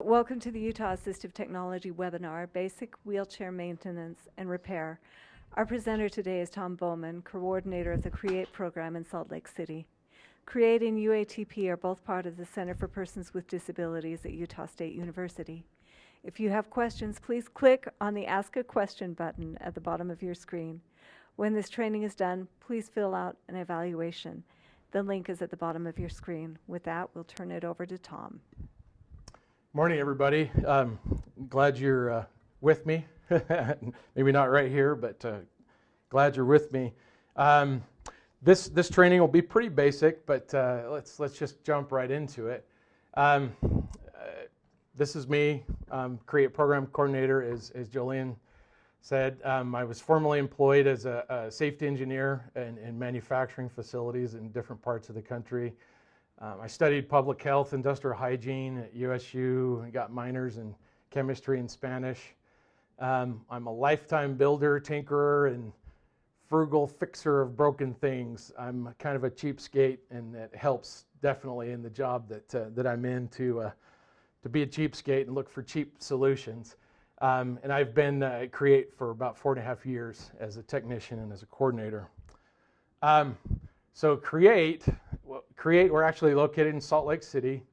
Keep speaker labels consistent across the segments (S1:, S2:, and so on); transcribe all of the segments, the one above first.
S1: Welcome to the Utah Assistive Technology webinar, Basic Wheelchair Maintenance and Repair. Our presenter today is Tom Bowman, coordinator of the CREATE program in Salt Lake City. CREATE and UATP are both part of the Center for Persons with Disabilities at Utah State University. If you have questions, please click on the Ask a Question button at the bottom of your screen. When this training is done, please fill out an evaluation. The link is at the bottom of your screen. With that, we'll turn it over to Tom.
S2: Morning, everybody. Glad you're with me. Maybe not right here, but glad you're with me. This training will be pretty basic, but let's just jump right into it. This is me, CREATE Program Coordinator, as Jolene said. I was formerly employed as a safety engineer in manufacturing facilities in different parts of the country. I studied public health, industrial hygiene at USU, and got minors in chemistry and Spanish. I'm a lifetime builder, tinkerer, and frugal fixer of broken things. I'm kind of a cheapskate, and it helps definitely in the job that I'm in to be a cheapskate and look for cheap solutions. And I've been at CREATE for about 4.5 years as a technician and as a coordinator. So CREATE, we're actually located in Salt Lake City.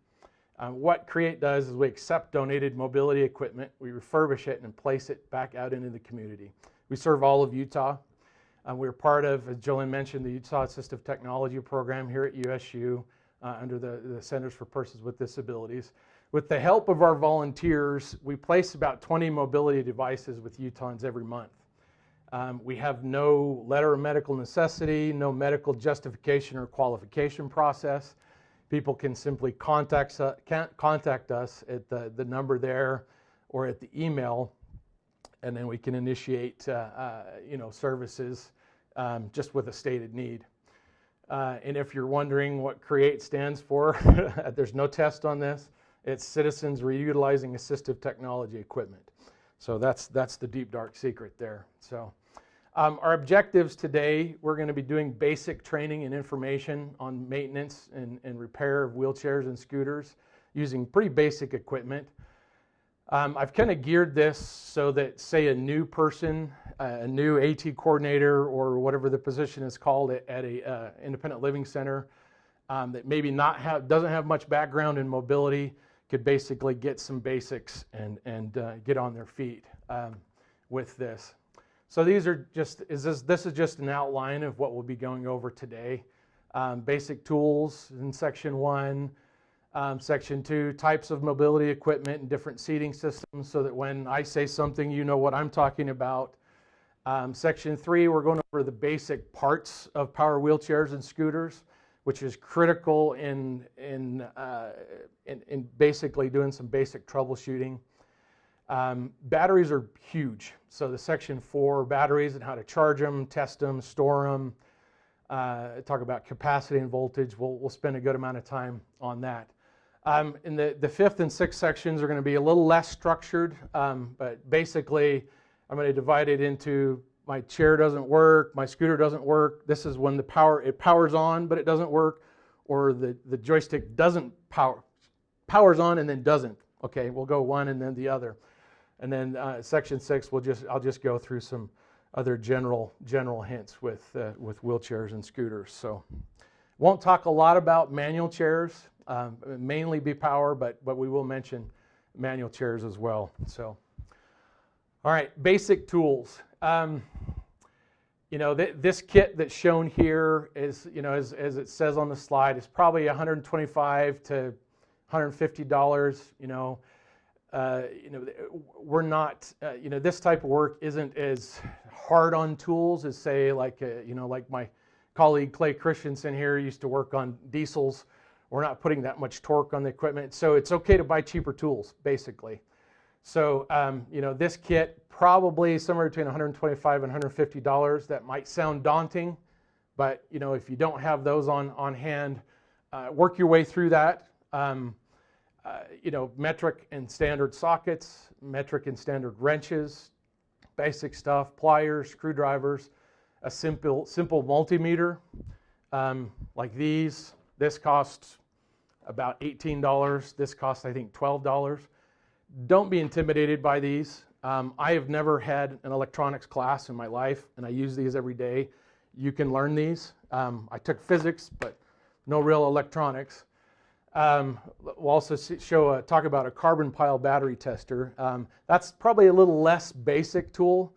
S2: What CREATE does is we accept donated mobility equipment, we refurbish it and place it back out into the community. We serve all of Utah. We're part of, as Jolene mentioned, the Utah Assistive Technology program here at USU under the Centers for Persons with Disabilities. With the help of our volunteers, we place about 20 mobility devices with Utahns every month. We have no letter of medical necessity, no medical justification or qualification process. People can simply contact us at the number there or at the email, and then we can initiate services just with a stated need. And if you're wondering what CREATE stands for, there's no test on this. It's Citizens Reutilizing Assistive Technology Equipment. So that's the deep, dark secret there. So our objectives today, we're going to be doing basic training and information on maintenance and repair of wheelchairs and scooters using pretty basic equipment. I've kind of geared this so that, say, a new person, a new AT coordinator or whatever the position is called at a independent living center that maybe doesn't have much background in mobility could basically get some basics and get on their feet with this. So these are this is just an outline of what we'll be going over today. Basic tools in Section 1, Section 2, types of mobility equipment and different seating systems so that when I say something, you know what I'm talking about. Section 3, we're going over the basic parts of power wheelchairs and scooters, which is critical in basically doing some basic troubleshooting. Batteries are huge. So the Section 4, batteries and how to charge them, test them, store them, talk about capacity and voltage. We'll spend a good amount of time on that. In the 5th and 6th sections are going to be a little less structured, but basically I'm going to divide it into my chair doesn't work, my scooter doesn't work. This is when it powers on, but it doesn't work, or the joystick doesn't powers on and then doesn't. Okay, we'll go one and then the other. And then Section 6, I'll just go through some other general hints with wheelchairs and scooters. So won't talk a lot about manual chairs, mainly be power, but we will mention manual chairs as well. So, all right, basic tools. This kit that's shown here is, as it says on the slide, is probably $125 to $150. We're not, this type of work isn't as hard on tools as, say, like my colleague Clay Christensen here used to work on diesels. We're not putting that much torque on the equipment, so it's okay to buy cheaper tools, basically. So, this kit probably somewhere between $125 and $150. That might sound daunting, but if you don't have those on hand, work your way through that. Metric and standard sockets, metric and standard wrenches, basic stuff, pliers, screwdrivers, a simple multimeter like these. This costs about $18. This costs, I think, $12. Don't be intimidated by these. I have never had an electronics class in my life, and I use these every day. You can learn these. I took physics, but no real electronics. We'll also talk about a carbon pile battery tester. That's probably a little less basic tool,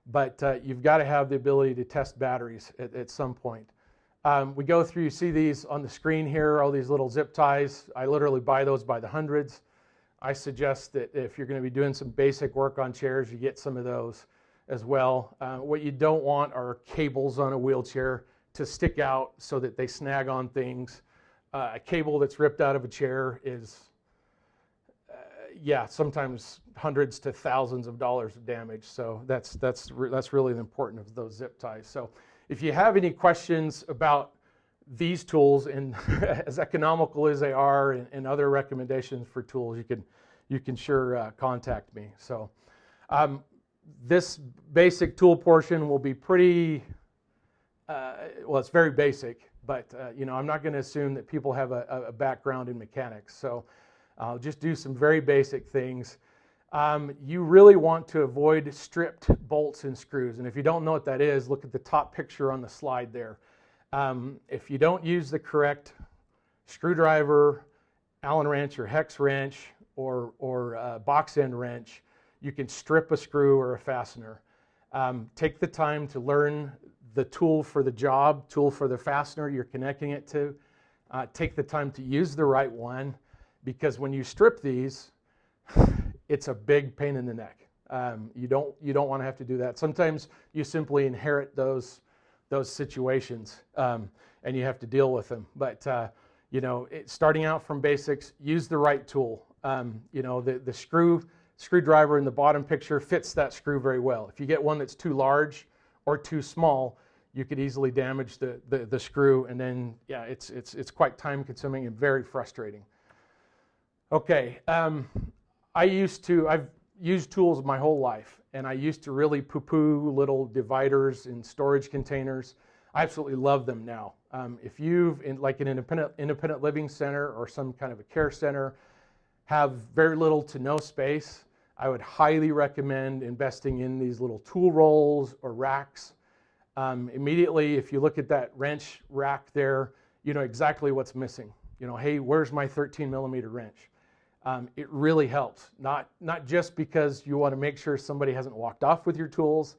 S2: but you've got to have the ability to test batteries at some point. We go through, you see these on the screen here, all these little zip ties. I literally buy those by the hundreds. I suggest that if you're going to be doing some basic work on chairs, you get some of those as well. What you don't want are cables on a wheelchair to stick out so that they snag on things. A cable that's ripped out of a chair is, sometimes hundreds to thousands of dollars of damage. So that's really the importance of those zip ties. So if you have any questions about these tools, and as economical as they are, and other recommendations for tools, you can sure contact me. So this basic tool portion will be pretty it's very basic, but I'm not going to assume that people have a background in mechanics. So I'll just do some very basic things. You really want to avoid stripped bolts and screws, and if you don't know what that is, look at the top picture on the slide there. If you don't use the correct screwdriver, Allen wrench or hex wrench, or box end wrench, you can strip a screw or a fastener. Take the time to learn the tool for the job, tool for the fastener you're connecting it to. Take the time to use the right one, because when you strip these, it's a big pain in the neck. You don't want to have to do that. Sometimes you simply inherit those situations, and you have to deal with them. But starting out from basics, use the right tool. The screwdriver in the bottom picture fits that screw very well. If you get one that's too large or too small, you could easily damage the screw, and then it's quite time consuming and very frustrating. Okay, I've used tools my whole life, and I used to really poo-poo little dividers in storage containers. I absolutely love them now. If you've, like an independent living center or some kind of a care center, have very little to no space, I would highly recommend investing in these little tool rolls or racks. Immediately, if you look at that wrench rack there, you know exactly what's missing. Hey, where's my 13 millimeter wrench? It really helps, not just because you want to make sure somebody hasn't walked off with your tools,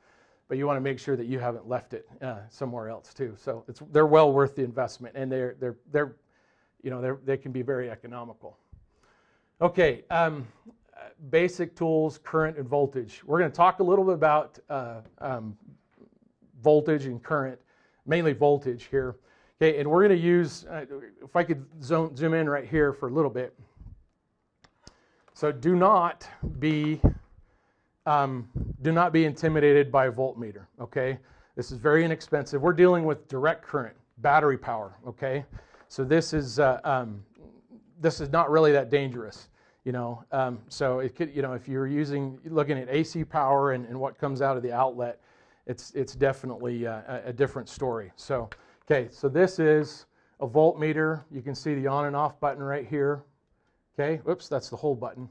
S2: but you want to make sure that you haven't left it somewhere else too. So they're well worth the investment, and they can be very economical. Okay, basic tools, current and voltage. We're going to talk a little bit about voltage and current, mainly voltage here. Okay, and we're going to use, if I could zoom in right here for a little bit. So do not be intimidated by a voltmeter. Okay, this is very inexpensive. We're dealing with direct current, battery power. Okay, so this is not really that dangerous. So it could, if you're looking at AC power and what comes out of the outlet, it's definitely a different story. So okay, so this is a voltmeter. You can see the on and off button right here. Okay, whoops, that's the whole button.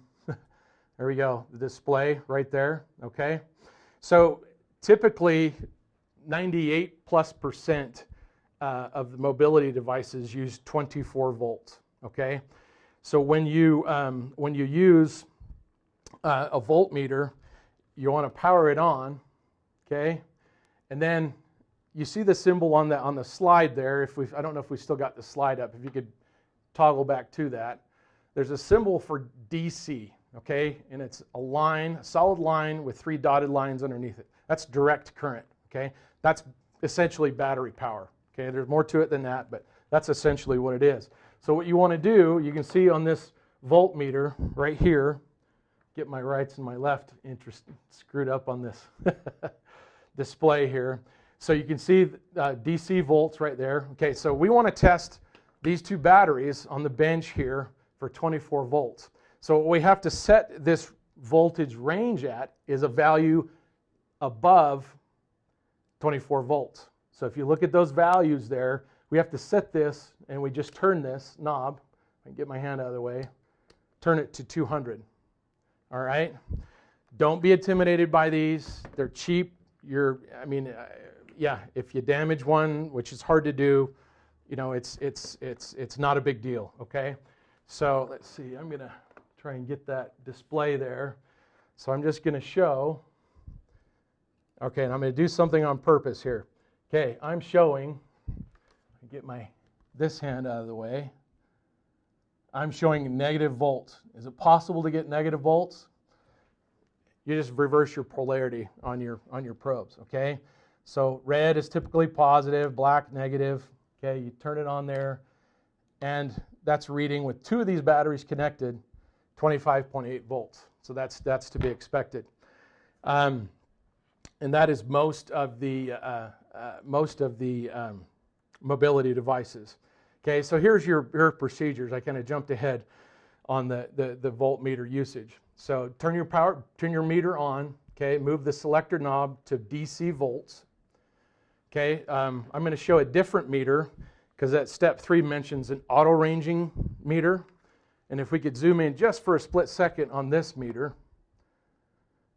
S2: There we go, the display right there. Okay, so typically 98+% of the mobility devices use 24 volts. Okay, so when you use a voltmeter, you want to power it on. Okay, and then you see the symbol on the slide there. I don't know if we still got the slide up. If you could toggle back to that. There's a symbol for DC, okay? And it's a solid line with 3 dotted lines underneath it. That's direct current, okay? That's essentially battery power, okay? There's more to it than that, but that's essentially what it is. So what you want to do, you can see on this voltmeter right here, get my rights and my left interest screwed up on this display here. So you can see DC volts right there. Okay, so we want to test these 2 batteries on the bench here for 24 volts. So what we have to set this voltage range at is a value above 24 volts. So if you look at those values there, we have to set this, and we just turn this knob, I can get my hand out of the way, turn it to 200. all right? Don't be intimidated by these. They're cheap. Yeah, if you damage one, which is hard to do, you know, it's not a big deal, okay? So let's see, I'm going to try and get that display there. So I'm just going to show, okay, and I'm going to do something on purpose here. Okay, I'm showing, get this hand out of the way. I'm showing negative volts. Is it possible to get negative volts? You just reverse your polarity on your probes, okay? So red is typically positive, black negative. Okay, you turn it on there, and that's reading with 2 of these batteries connected, 25.8 volts. So that's to be expected, and that is most of the mobility devices. Okay, so here's your procedures. I kind of jumped ahead on the voltmeter usage. So turn your meter on. Okay, move the selector knob to DC volts. Okay, I'm going to show a different meter because that step 3 mentions an auto ranging meter. And if we could zoom in just for a split second on this meter,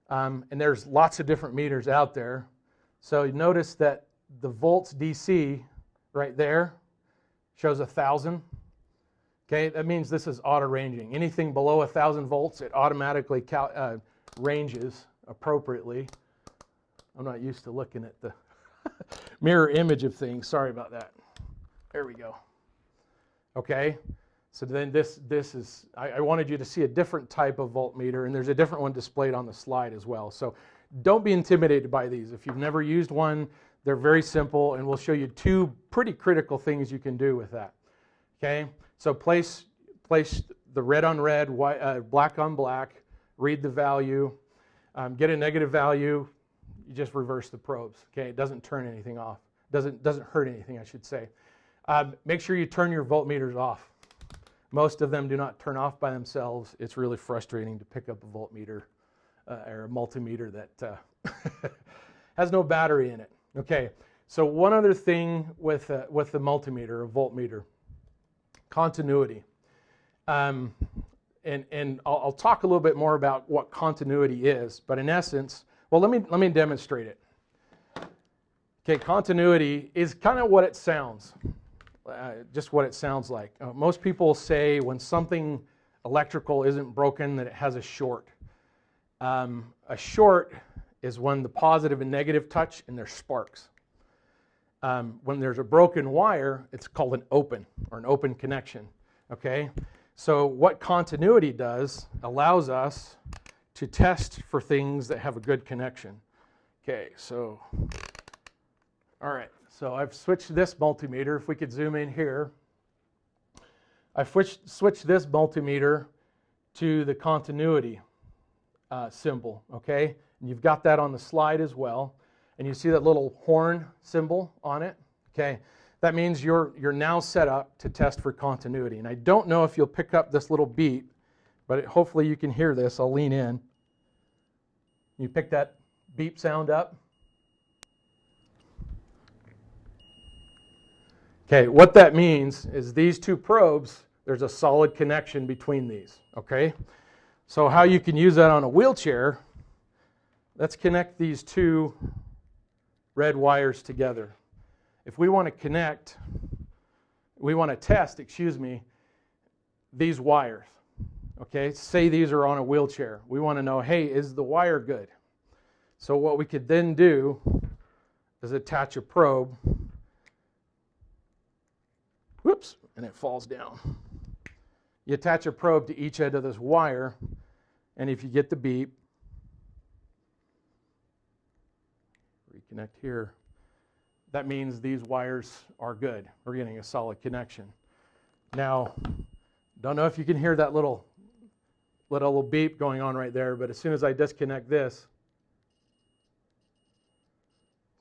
S2: and there's lots of different meters out there. So you notice that the volts DC right there shows 1,000. Okay, that means this is auto ranging. Anything below 1,000 volts, it automatically ranges appropriately. I'm not used to looking at the mirror image of things. Sorry about that. There we go. Okay, so then this is, I wanted you to see a different type of voltmeter, and there's a different one displayed on the slide as well. So don't be intimidated by these. If you've never used one, they're very simple, and we'll show you 2 pretty critical things you can do with that. Okay, so place the red on red, black on black, read the value, get a negative value, you just reverse the probes. Okay, it doesn't turn anything off. Doesn't hurt anything, I should say. Make sure you turn your voltmeters off. Most of them do not turn off by themselves. It's really frustrating to pick up a voltmeter or a multimeter that has no battery in it. Okay, so one other thing with the multimeter, a voltmeter, continuity. And I'll talk a little bit more about what continuity is, but in essence, well, let me demonstrate it. Okay, continuity is kind of what it sounds, just what it sounds like. Most people say when something electrical isn't broken that it has a short. A short is when the positive and negative touch and there's sparks. When there's a broken wire, it's called an open or an open connection. Okay, so what continuity does allows us to test for things that have a good connection. Okay, so all right, so I've switched this multimeter. If we could zoom in here, I've switched this multimeter to the continuity symbol. Okay, and you've got that on the slide as well. And you see that little horn symbol on it? Okay, that means you're now set up to test for continuity. And I don't know if you'll pick up this little beep, but hopefully you can hear this. I'll lean in. You pick that beep sound up? Okay, what that means is these 2 probes, there's a solid connection between these. Okay, so how you can use that on a wheelchair, let's connect these 2 red wires together. If we want to test, these wires. Okay, say these are on a wheelchair. We want to know, hey, is the wire good? So what we could then do is attach a probe. Whoops, and it falls down. You attach a probe to each end of this wire, and if you get the beep, reconnect here, that means these wires are good. We're getting a solid connection. Now, don't know if you can hear that little beep going on right there, but as soon as I disconnect this,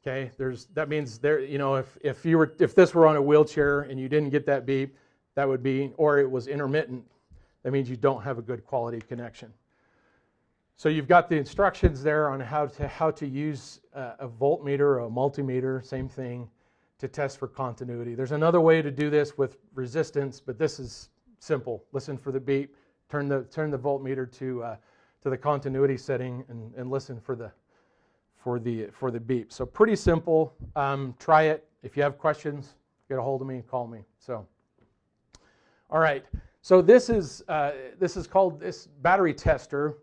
S2: okay, that means there, you know, if this were on a wheelchair and you didn't get that beep, that would be, or it was intermittent, that means you don't have a good quality connection. So you've got the instructions there on how to use a voltmeter or a multimeter, same thing, to test for continuity. There's another way to do this with resistance, but this is simple. Listen for the beep, turn the voltmeter to the continuity setting and listen for the beep. So pretty simple. Try it. If you have questions, get a hold of me, call me. So, all right. So this is called this battery tester.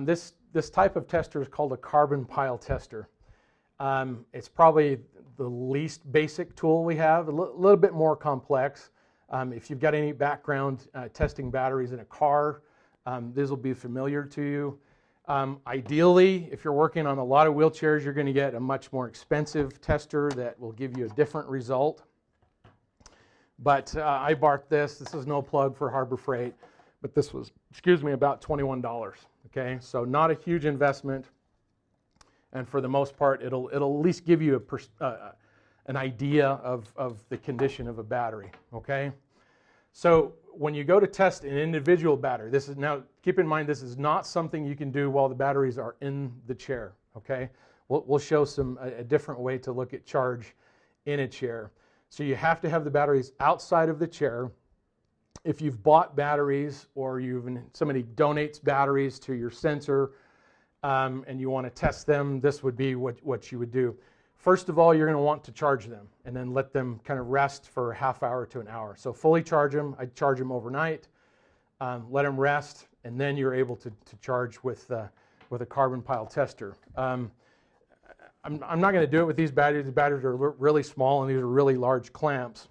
S2: This type of tester is called a carbon pile tester. It's probably the least basic tool we have, a little bit more complex. If you've got any background testing batteries in a car, this will be familiar to you. Ideally, if you're working on a lot of wheelchairs, you're going to get a much more expensive tester that will give you a different result. But I bought this. This is no plug for Harbor Freight, but this was, about $21. Okay, so not a huge investment. And for the most part, it'll at least give you an idea of the condition of a battery, okay? So when you go to test an individual battery, now keep in mind this is not something you can do while the batteries are in the chair, okay? We'll show a different way to look at charge in a chair. So you have to have the batteries outside of the chair. If you've bought batteries or somebody donates batteries to your sensor, and you want to test them, this would be what you would do. First of all, you're going to want to charge them and then let them kind of rest for a half hour to an hour. So fully charge them. I'd charge them overnight, let them rest, and then you're able to charge with a carbon pile tester. I'm not going to do it with these batteries. The batteries are really small and these are really large clamps,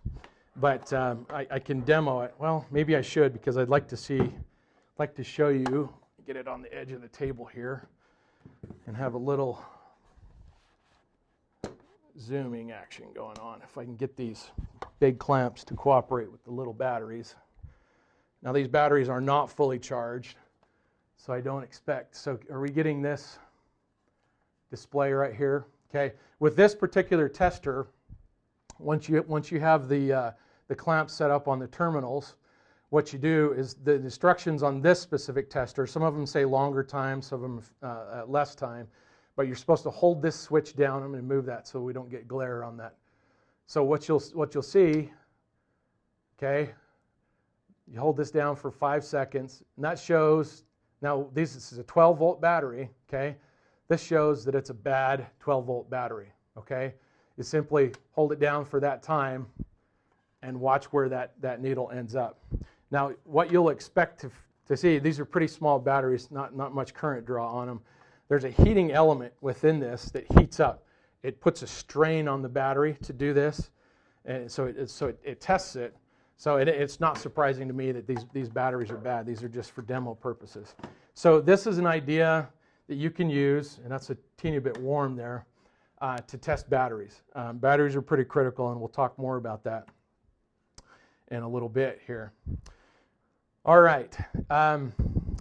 S2: but I can demo it. Well, maybe I should because I'd like to show you, get it on the edge of the table here and have a little zooming action going on. If I can get these big clamps to cooperate with the little batteries. Now these batteries are not fully charged, so I don't expect. So are we getting this display right here? Okay. With this particular tester, once you have the clamps set up on the terminals, what you do is the instructions on this specific tester, some of them say longer time, some of them less time, but you're supposed to hold this switch down. I'm going to move that so we don't get glare on that. So what you'll see, okay, you hold this down for 5 seconds, and that shows, now this is a 12-volt battery, okay? This shows that it's a bad 12-volt battery, okay? You simply hold it down for that time and watch where that needle ends up. Now, what you'll expect to see, these are pretty small batteries, not much current draw on them. There's a heating element within this that heats up. It puts a strain on the battery to do this, and so it tests it. So it's not surprising to me that these batteries are bad. These are just for demo purposes. So this is an idea that you can use, and that's a teeny bit warm there, to test batteries. Batteries are pretty critical, and we'll talk more about that in a little bit here. All right,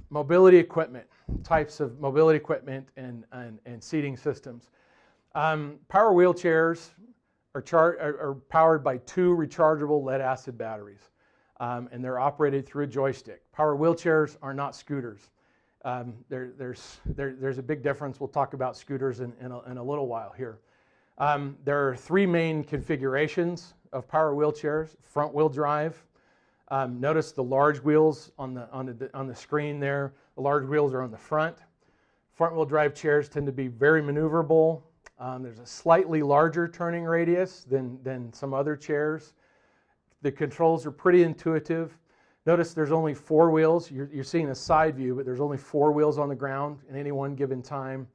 S2: mobility equipment, types of mobility equipment and seating systems. Power wheelchairs are powered by 2 rechargeable lead-acid batteries, and they're operated through a joystick. Power wheelchairs are not scooters. There's a big difference. We'll talk about scooters in a little while here. There are 3 main configurations of power wheelchairs: front-wheel drive. Notice the large wheels on the screen there. The large wheels are on the front. Front-wheel drive chairs tend to be very maneuverable. There's a slightly larger turning radius than some other chairs. The controls are pretty intuitive. Notice there's only 4 wheels. You're seeing a side view, but there's only 4 wheels on the ground at any one given time.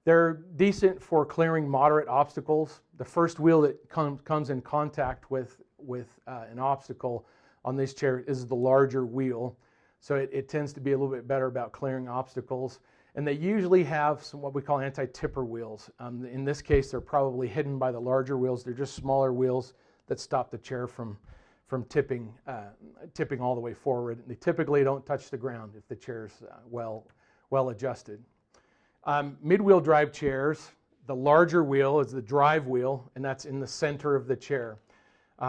S2: They're decent for clearing moderate obstacles. The first wheel that comes in contact with an obstacle on this chair is the larger wheel. So it tends to be a little bit better about clearing obstacles. And they usually have some what we call anti-tipper wheels. In this case, they're probably hidden by the larger wheels. They're just smaller wheels that stop the chair from tipping all the way forward. They typically don't touch the ground if the chair's well adjusted. Mid-wheel drive chairs, the larger wheel is the drive wheel, and that's in the center of the chair.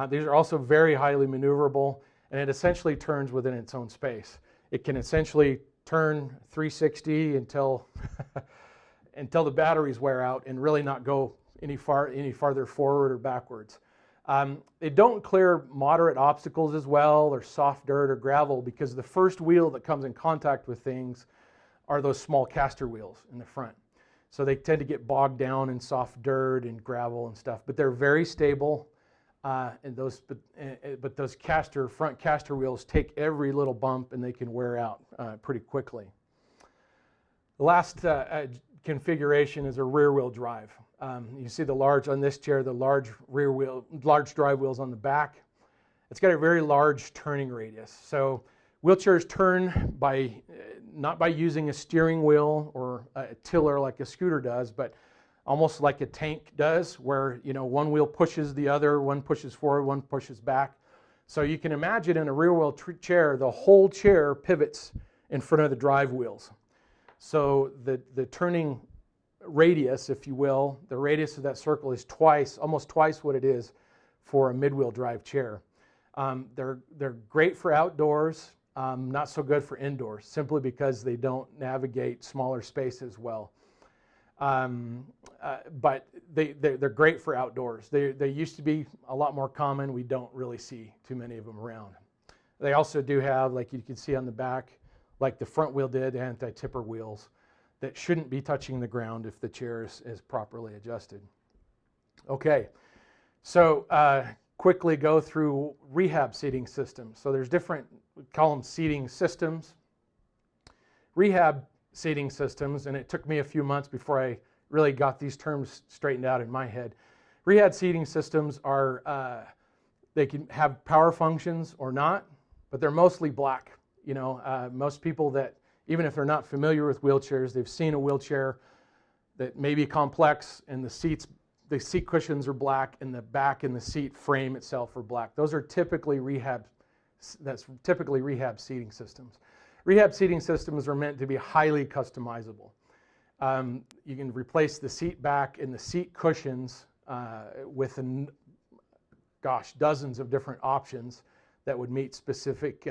S2: These are also very highly maneuverable, and it essentially turns within its own space. It can essentially turn 360 until the batteries wear out and really not go any farther forward or backwards. They don't clear moderate obstacles as well, or soft dirt or gravel, because the first wheel that comes in contact with things are those small caster wheels in the front. So they tend to get bogged down in soft dirt and gravel and stuff, but they're very stable. But those front caster wheels take every little bump and they can wear out pretty quickly. The last configuration is a rear wheel drive. You see the large on this chair, the large drive wheels on the back. It's got a very large turning radius. So wheelchairs turn not by using a steering wheel or a tiller like a scooter does, but almost like a tank does, where one wheel pushes the other, one pushes forward, one pushes back. So you can imagine in a rear wheel chair, the whole chair pivots in front of the drive wheels. So the turning radius, if you will, the radius of that circle is almost twice what it is for a mid-wheel drive chair. They're great for outdoors, not so good for indoors, simply because they don't navigate smaller spaces well. But they're great for outdoors. They used to be a lot more common. We don't really see too many of them around. They also do have, like you can see on the back, like the front wheel did, anti-tipper wheels that shouldn't be touching the ground if the chair is properly adjusted. Okay, so quickly go through rehab seating systems. So there's different, we call them seating systems. Rehab seating systems, and it took me a few months before I really got these terms straightened out in my head. Rehab seating systems are, they can have power functions or not, but they're mostly black. Most people that, even if they're not familiar with wheelchairs, they've seen a wheelchair that may be complex and the seat cushions are black and the back and the seat frame itself are black. Those are typically rehab seating systems. Rehab seating systems are meant to be highly customizable. You can replace the seat back and the seat cushions with dozens of different options that would meet specific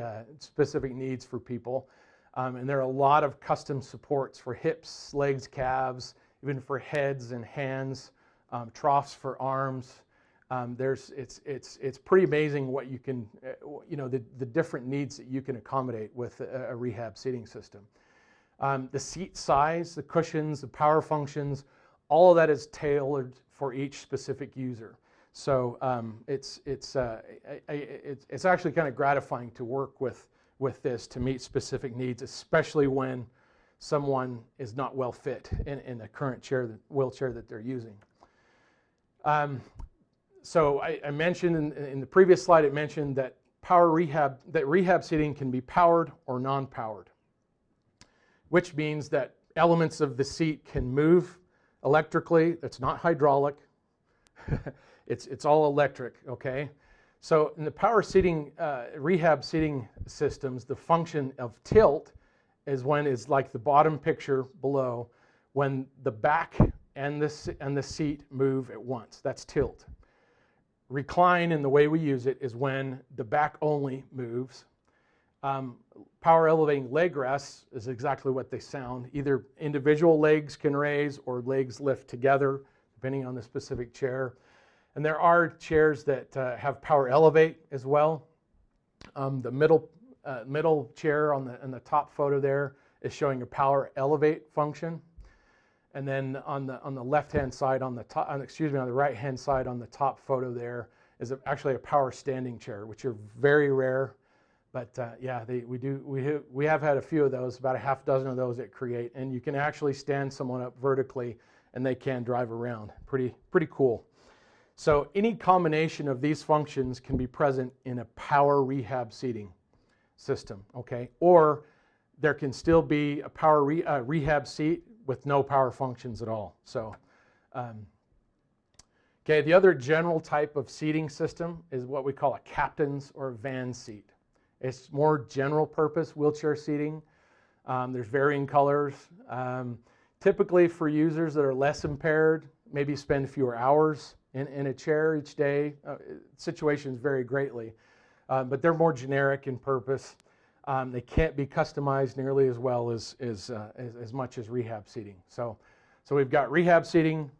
S2: needs for people. And there are a lot of custom supports for hips, legs, calves, even for heads and hands, troughs for arms. It's pretty amazing what you can, the different needs that you can accommodate with a rehab seating system. The seat size, the cushions, the power functions, all of that is tailored for each specific user. So it's actually kind of gratifying to work with this to meet specific needs, especially when someone is not well fit in the current wheelchair that they're using. So I mentioned in the previous slide, it mentioned that rehab seating can be powered or non-powered, which means that elements of the seat can move electrically. It's not hydraulic. It's all electric, okay? So in the power seating, rehab seating systems, the function of tilt is like the bottom picture below, when the back and the seat move at once. That's tilt. Recline, in the way we use it, is when the back only moves. Power elevating leg rests is exactly what they sound. Either individual legs can raise or legs lift together, depending on the specific chair. And there are chairs that have power elevate as well. The middle chair on the top photo there is showing a power elevate function. And then on the left-hand side, on the right-hand side on the top photo there is actually a power standing chair, which are very rare. But yeah, we have had a few of those, about a half dozen of those at Create, and you can actually stand someone up vertically and they can drive around. Pretty cool. So any combination of these functions can be present in a power rehab seating system, okay? Or there can still be a power rehab seat with no power functions at all. So, okay, the other general type of seating system is what we call a captain's or van seat. It's more general purpose wheelchair seating. There's varying colors. Typically for users that are less impaired, maybe spend fewer hours in a chair each day. Situations vary greatly, but they're more generic in purpose. They can't be customized nearly as well as much as rehab seating. So we've got rehab seating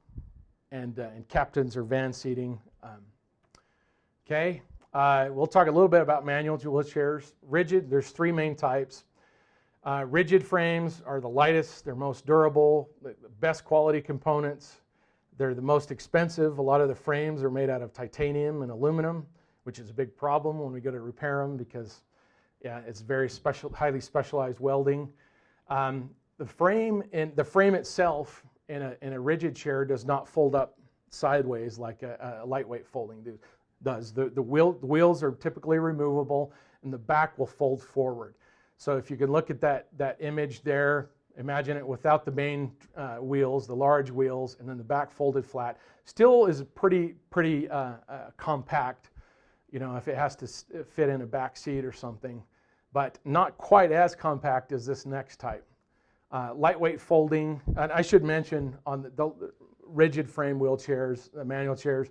S2: and captains or van seating. Okay, we'll talk a little bit about manual wheelchairs. Rigid, there's three main types. Rigid frames are the lightest, they're most durable, the best quality components. They're the most expensive. A lot of the frames are made out of titanium and aluminum, which is a big problem when we go to repair them because, yeah, it's very special, highly specialized welding. The frame itself in a rigid chair does not fold up sideways like a lightweight folding does. The wheels are typically removable, and the back will fold forward. So if you can look at that image there, imagine it without the main wheels, the large wheels, and then the back folded flat. Still is pretty compact, you know, if it has to fit in a back seat or something, but not quite as compact as this next type. Lightweight folding, and I should mention on the rigid frame wheelchairs, the manual chairs,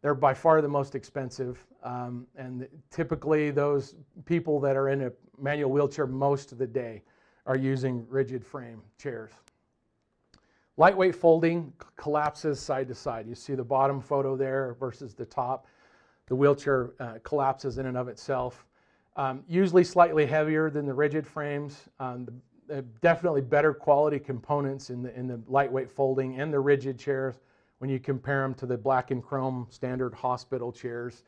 S2: they're by far the most expensive, and typically those people that are in a manual wheelchair most of the day are using rigid frame chairs. Lightweight folding collapses side to side. You see the bottom photo there versus the top. The wheelchair collapses in and of itself. Usually slightly heavier than the rigid frames. Definitely better quality components in the lightweight folding and the rigid chairs when you compare them to the black and chrome standard hospital chairs.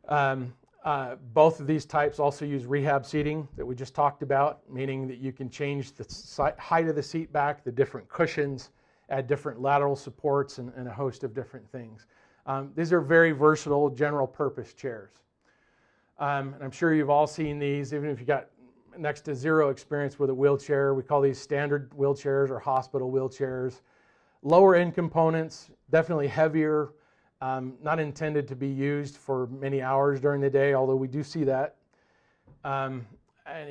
S2: Both of these types also use rehab seating that we just talked about, meaning that you can change the height of the seat back, the different cushions, add different lateral supports, and a host of different things. These are very versatile general purpose chairs. And I'm sure you've all seen these, even if you got next to zero experience with a wheelchair. We call these standard wheelchairs or hospital wheelchairs. Lower end components, definitely heavier, not intended to be used for many hours during the day, although we do see that. And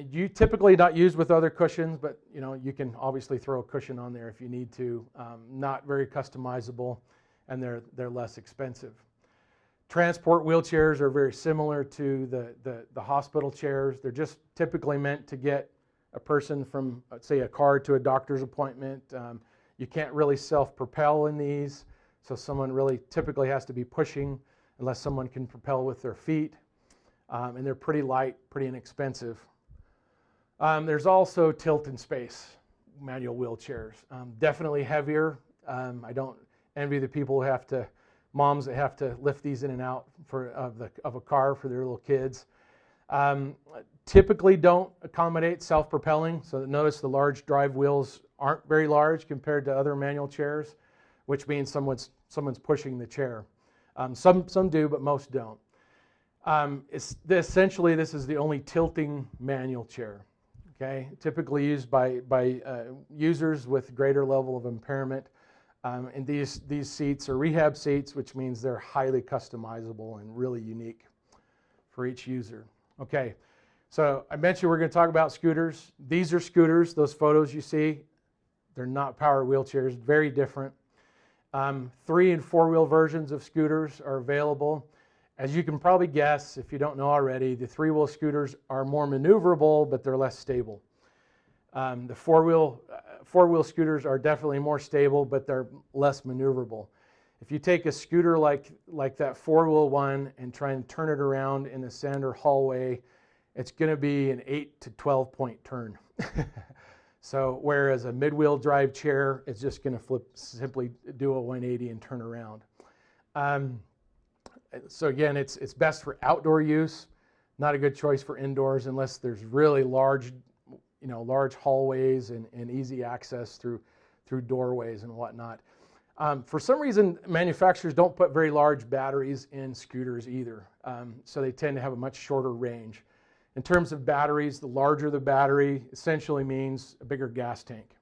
S2: you typically not used with other cushions, but you know, you can obviously throw a cushion on there if you need to. Not very customizable, and they're less expensive. Transport wheelchairs are very similar to the hospital chairs. They're just typically meant to get a person from, let's say, a car to a doctor's appointment. You can't really self-propel in these, so someone really typically has to be pushing unless someone can propel with their feet. And they're pretty light, pretty inexpensive. There's also tilt and space manual wheelchairs. Definitely heavier. I don't envy the people who moms that have to lift these in and out of a car for their little kids. Typically don't accommodate self-propelling, so notice the large drive wheels aren't very large compared to other manual chairs, which means someone's pushing the chair. Some do, but most don't. Essentially, this is the only tilting manual chair. Okay, typically used by users with greater level of impairment. And these seats are rehab seats, which means they're highly customizable and really unique for each user. Okay, so I mentioned we're going to talk about scooters. These are scooters, those photos you see. They're not power wheelchairs, very different. 3- and 4-wheel versions of scooters are available. As you can probably guess, if you don't know already, the 3-wheel scooters are more maneuverable, but they're less stable. The 4-wheel scooters are definitely more stable, but they're less maneuverable. If you take a scooter like that 4-wheel one and try and turn it around in the center hallway, it's going to be an 8 to 12 point turn. So whereas a mid-wheel drive chair, it's just going to simply do a 180 and turn around. So again, it's best for outdoor use. Not a good choice for indoors unless there's really large hallways and easy access through doorways and whatnot. For some reason, manufacturers don't put very large batteries in scooters either, so they tend to have a much shorter range. In terms of batteries, the larger the battery essentially means a bigger gas tank.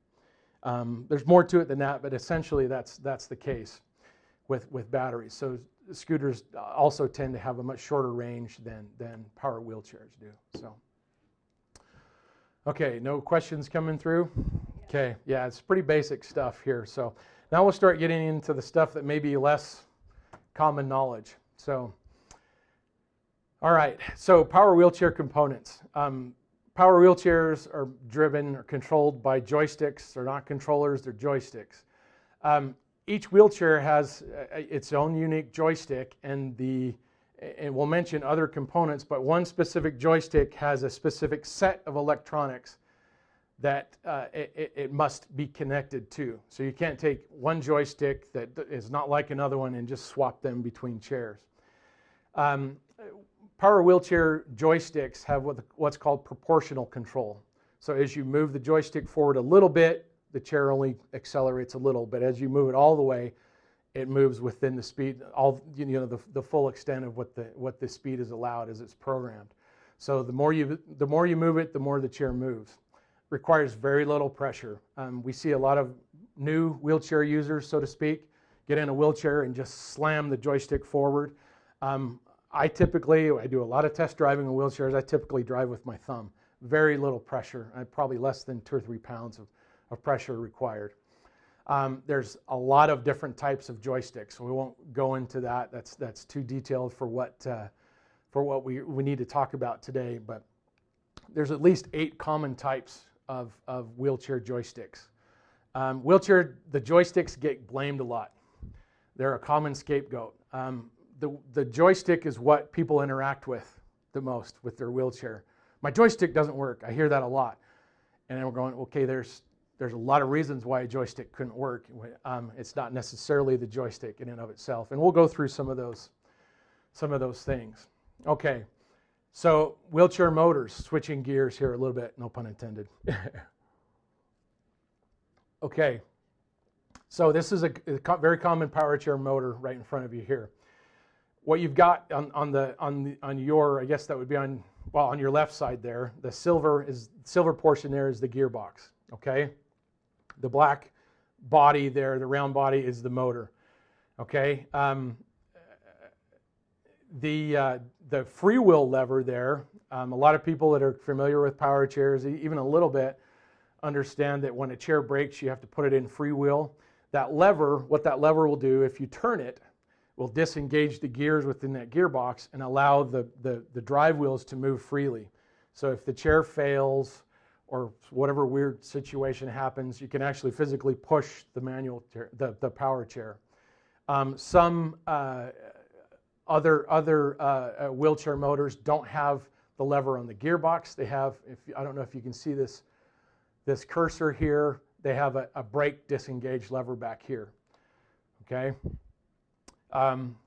S2: There's more to it than that, but essentially that's the case with batteries. So scooters also tend to have a much shorter range than power wheelchairs do. So. Okay, no questions coming through? Okay, yeah, it's pretty basic stuff here. So now we'll start getting into the stuff that may be less common knowledge. So, all right, so power wheelchair components. Power wheelchairs are driven or controlled by joysticks. They're not controllers, they're joysticks. Each wheelchair has its own unique joystick, and we'll mention other components, but one specific joystick has a specific set of electronics that it must be connected to. So you can't take one joystick that is not like another one and just swap them between chairs. Power wheelchair joysticks have what's called proportional control. So as you move the joystick forward a little bit, the chair only accelerates a little, but as you move it all the way, it moves within the speed, the full extent of what the speed is allowed as it's programmed. So the more you move it, the more the chair moves. Requires very little pressure. We see a lot of new wheelchair users, so to speak, get in a wheelchair and just slam the joystick forward. I do a lot of test driving in wheelchairs. I typically drive with my thumb. Very little pressure, probably less than 2 or 3 pounds of pressure required. There's a lot of different types of joysticks, so we won't go into that. That's too detailed for what we need to talk about today. But there's at least 8 common types of wheelchair joysticks. The joysticks get blamed a lot. They're a common scapegoat. The joystick is what people interact with the most with their wheelchair. My joystick doesn't work. I hear that a lot. And then we're going, okay, there's a lot of reasons why a joystick couldn't work. It's not necessarily the joystick in and of itself. And we'll go through some of those things. Okay, so wheelchair motors, switching gears here a little bit, no pun intended. Okay, so this is a very common power chair motor right in front of you here. What you've got on your, I guess that would be on your left side there, the silver portion there is the gearbox, okay? The black body there, the round body, is the motor, okay? The freewheel lever there, a lot of people that are familiar with power chairs, even a little bit, understand that when a chair breaks, you have to put it in freewheel. That lever, what that lever will do, if you turn it, will disengage the gears within that gearbox and allow the drive wheels to move freely. So if the chair fails or whatever weird situation happens, you can actually physically push the manual chair, the power chair. Some other wheelchair motors don't have the lever on the gearbox. They have, I don't know if you can see this cursor here, they have a brake disengage lever back here, okay?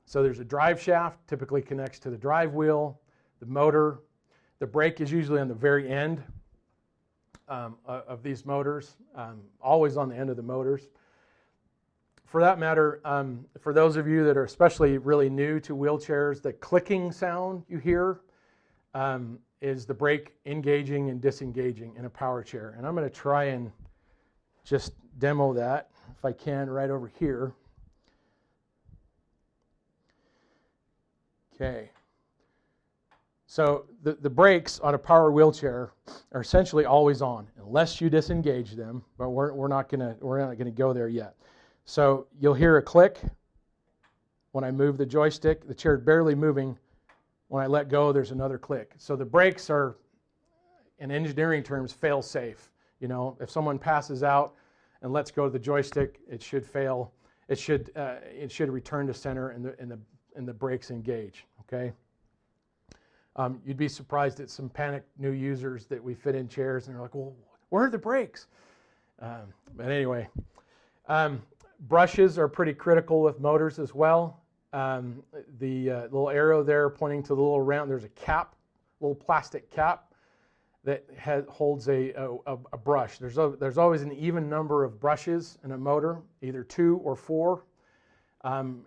S2: So there's a drive shaft, typically connects to the drive wheel, the motor. The brake is usually on the very end of these motors, always on the end of the motors. For that matter, for those of you that are especially really new to wheelchairs, the clicking sound you hear is the brake engaging and disengaging in a power chair. And I'm going to try and just demo that, if I can, right over here. Okay. So the brakes on a power wheelchair are essentially always on, unless you disengage them. But we're not gonna go there yet. So you'll hear a click when I move the joystick. The chair's barely moving. When I let go, there's another click. So the brakes are, in engineering terms, fail-safe. You know, if someone passes out and lets go of the joystick, it should fail. It should return to center and the brakes engage. Okay. You'd be surprised at some panicked new users that we fit in chairs and they're like, well, where are the brakes? But anyway, brushes are pretty critical with motors as well. The little arrow there pointing to the little round, there's a cap, little plastic cap that holds a brush. There's always an even number of brushes in a motor, either 2 or 4.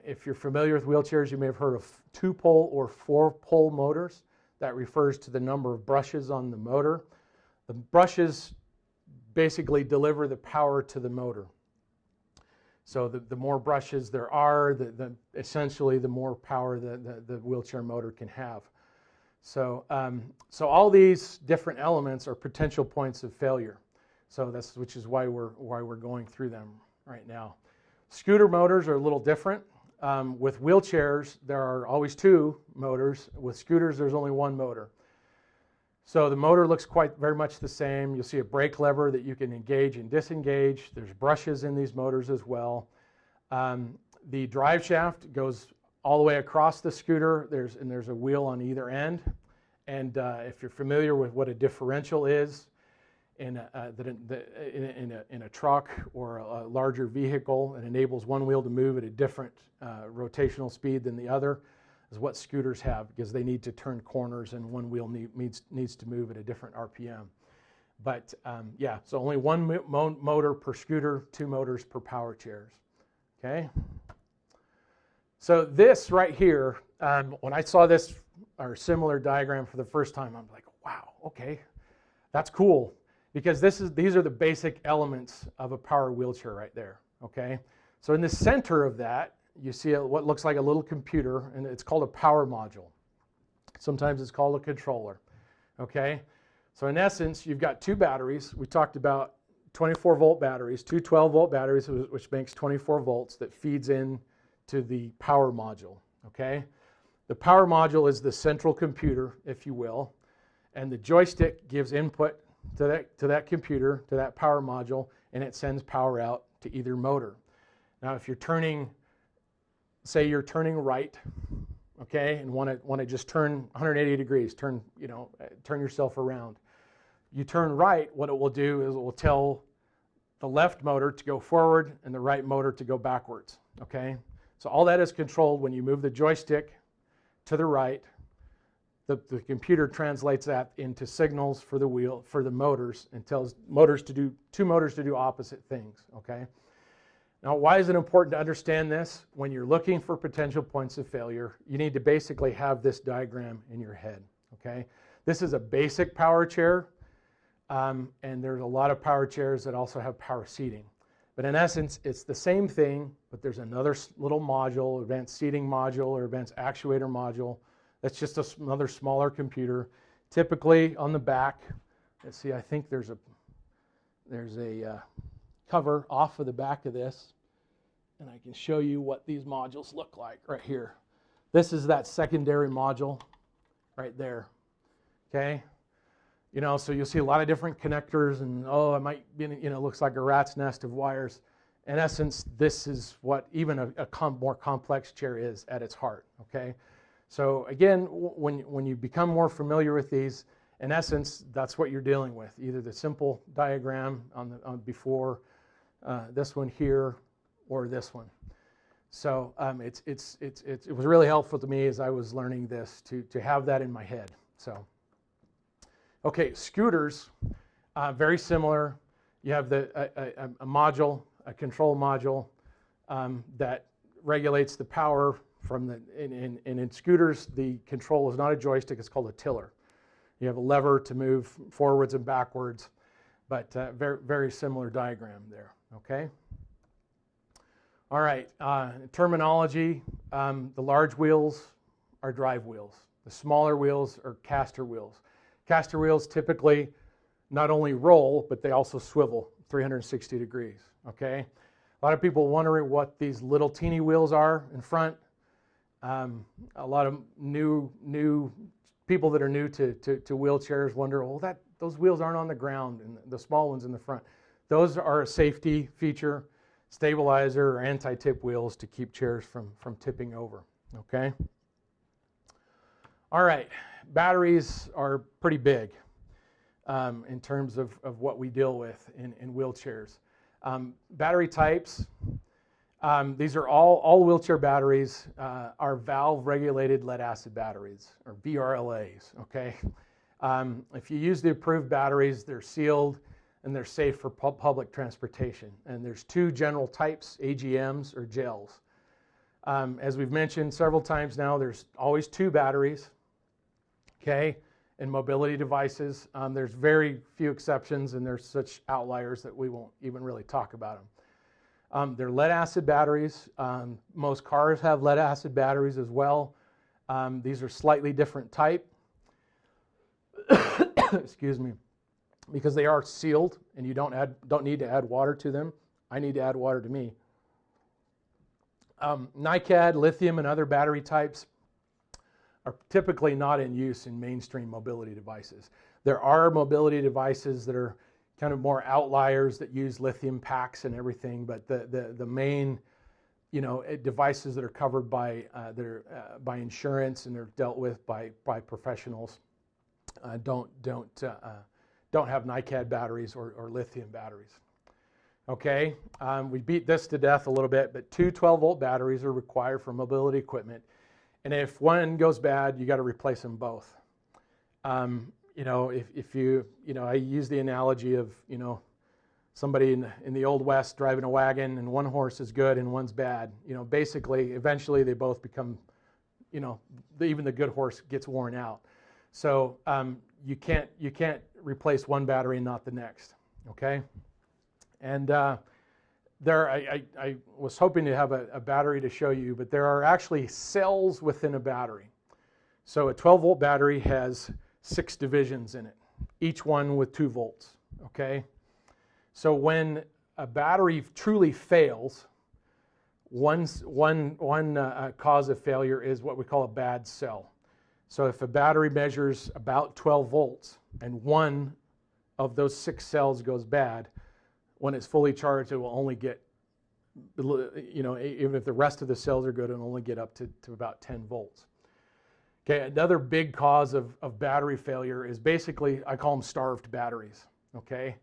S2: If you're familiar with wheelchairs, you may have heard of 2-pole or 4-pole motors. That refers to the number of brushes on the motor. The brushes basically deliver the power to the motor. So the more brushes there are, essentially the more power the wheelchair motor can have. So all these different elements are potential points of failure. So which is why we're going through them right now. Scooter motors are a little different. With wheelchairs, there are always 2 motors. With scooters, there's only 1 motor. So the motor looks quite very much the same. You'll see a brake lever that you can engage and disengage. There's brushes in these motors as well. The drive shaft goes all the way across the scooter. There's a wheel on either end. And if you're familiar with what a differential is, in a truck or a larger vehicle and enables one wheel to move at a different rotational speed than the other, is what scooters have, because they need to turn corners and one wheel needs to move at a different RPM. But yeah, so only one motor per scooter, 2 motors per power chairs. Okay. So this right here, when I saw this or similar diagram for the first time, I'm like, wow, okay, that's cool, because these are the basic elements of a power wheelchair right there. Okay. So in the center of that, you see what looks like a little computer, and it's called a power module. Sometimes it's called a controller. Okay. So in essence, you've got 2 batteries. We talked about 24-volt batteries, 2 12-volt batteries, which makes 24 volts that feeds in to the power module. Okay. The power module is the central computer, if you will, and the joystick gives input to that computer, to that power module, and it sends power out to either motor. Now, if you're turning, say you're turning right, okay, and want to just turn 180 degrees, turn yourself around. You turn right, what it will do is it will tell the left motor to go forward and the right motor to go backwards. Okay, so all that is controlled when you move the joystick to the right. The computer translates that into signals for the motors, and tells two motors to do opposite things. Okay. Now, why is it important to understand this? When you're looking for potential points of failure, you need to basically have this diagram in your head. Okay. This is a basic power chair, and there's a lot of power chairs that also have power seating. But in essence, it's the same thing, but there's another little module, advanced seating module or advanced actuator module. That's just another smaller computer. Typically on the back, let's see, I think there's a cover off of the back of this, and I can show you what these modules look like right here. This is that secondary module right there. Okay. So you'll see a lot of different connectors, and it might be, looks like a rat's nest of wires. In essence, this is what even a more complex chair is at its heart. Okay. So again, when you become more familiar with these, in essence, that's what you're dealing with. Either the simple diagram on before this one here, or this one. So it was really helpful to me as I was learning this to have that in my head. So, okay, scooters, very similar. You have a module, a control module that regulates the power from in scooters. The control is not a joystick; it's called a tiller. You have a lever to move forwards and backwards, but very, very similar diagram there. Okay. All right. Terminology: the large wheels are drive wheels. The smaller wheels are caster wheels. Caster wheels typically not only roll, but they also swivel 360 degrees. Okay. A lot of people wondering what these little teeny wheels are in front. A lot of new people that are new to wheelchairs wonder, well, those wheels aren't on the ground, and the small ones in the front. Those are a safety feature, stabilizer or anti-tip wheels to keep chairs from tipping over. Okay. All right. Batteries are pretty big in terms of what we deal with in wheelchairs. Battery types. These are all wheelchair batteries are valve-regulated lead-acid batteries, or VRLAs. Okay, if you use the approved batteries, they're sealed and they're safe for public transportation. And there's 2 general types: AGMs or gels. As we've mentioned several times now, there's always 2 batteries. Okay, in mobility devices, there's very few exceptions, and there's such outliers that we won't even really talk about them. They're lead-acid batteries. Most cars have lead-acid batteries as well. These are slightly different type. Excuse me, because they are sealed, and you don't need to add water to them. I need to add water to me. NiCad, lithium, and other battery types are typically not in use in mainstream mobility devices. There are mobility devices that are kind of more outliers that use lithium packs and everything, but the main, devices that are covered by by insurance and they're dealt with by professionals don't don't have NiCad batteries or lithium batteries. Okay, we beat this to death a little bit, but two 12-volt batteries are required for mobility equipment. And if one goes bad, you got to replace them both. You know, if you know, I use the analogy of, you know, somebody in the Old West driving a wagon and one horse is good and one's bad. You know, basically, eventually they both become, you know, even the good horse gets worn out. So you can't replace one battery and not the next, okay? And I was hoping to have a battery to show you, but there are actually cells within a battery. So a 12-volt battery has 6 divisions in it, each one with 2 volts, okay? So when a battery truly fails, one cause of failure is what we call a bad cell. So if a battery measures about 12 volts and one of those 6 cells goes bad, when it's fully charged, it will only get, you know, even if the rest of the cells are good, it'll only get up to about 10 volts. Okay, another big cause of battery failure is basically, I call them starved batteries, okay?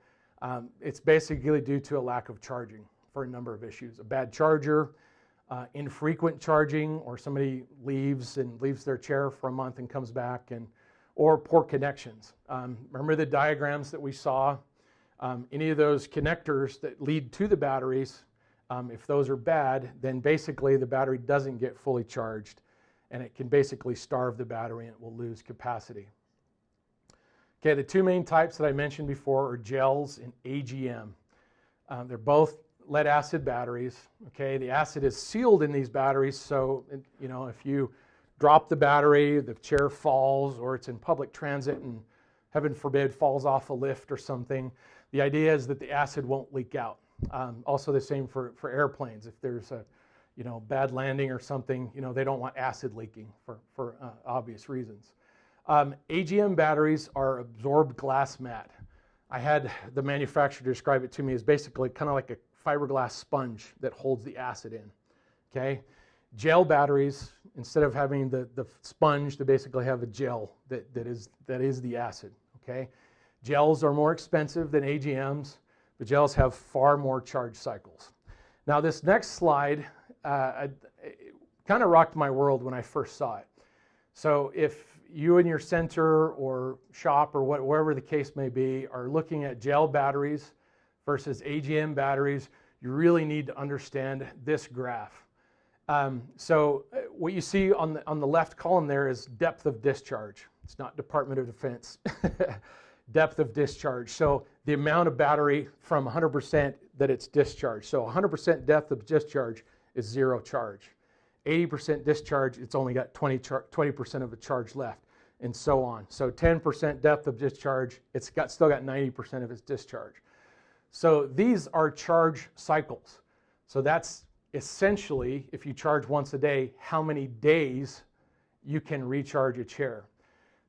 S2: It's basically due to a lack of charging for a number of issues. A bad charger, infrequent charging, or somebody leaves their chair for a month and comes back, or poor connections. Remember the diagrams that we saw? Any of those connectors that lead to the batteries, if those are bad, then basically the battery doesn't get fully charged, and it can basically starve the battery and it will lose capacity. Okay, the 2 main types that I mentioned before are gels and AGM. They're both lead acid batteries. Okay, the acid is sealed in these batteries, so you know, if you drop the battery, the chair falls, or it's in public transit and heaven forbid falls off a lift or something, the idea is that the acid won't leak out. Also the same for airplanes. If there's a, you know, bad landing or something, you know, they don't want acid leaking for obvious reasons. AGM batteries are absorbed glass mat. I had the manufacturer describe it to me as basically kind of like a fiberglass sponge that holds the acid in. Okay, gel batteries, instead of having the sponge, they basically have a gel that is the acid. Okay, gels are more expensive than AGMs, but gels have far more charge cycles. Now this next slide kind of rocked my world when I first saw it. So if you and your center or shop or wherever the case may be are looking at gel batteries versus AGM batteries, you really need to understand this graph. So what you see on the left column there is depth of discharge. It's not Department of Defense. Depth of discharge. So the amount of battery from 100% that it's discharged. So 100% depth of discharge is 0 charge. 80% discharge, it's only got 20% of the charge left, and so on. So 10% depth of discharge, it's still got 90% of its discharge. So these are charge cycles. So that's essentially, if you charge once a day, how many days you can recharge a chair.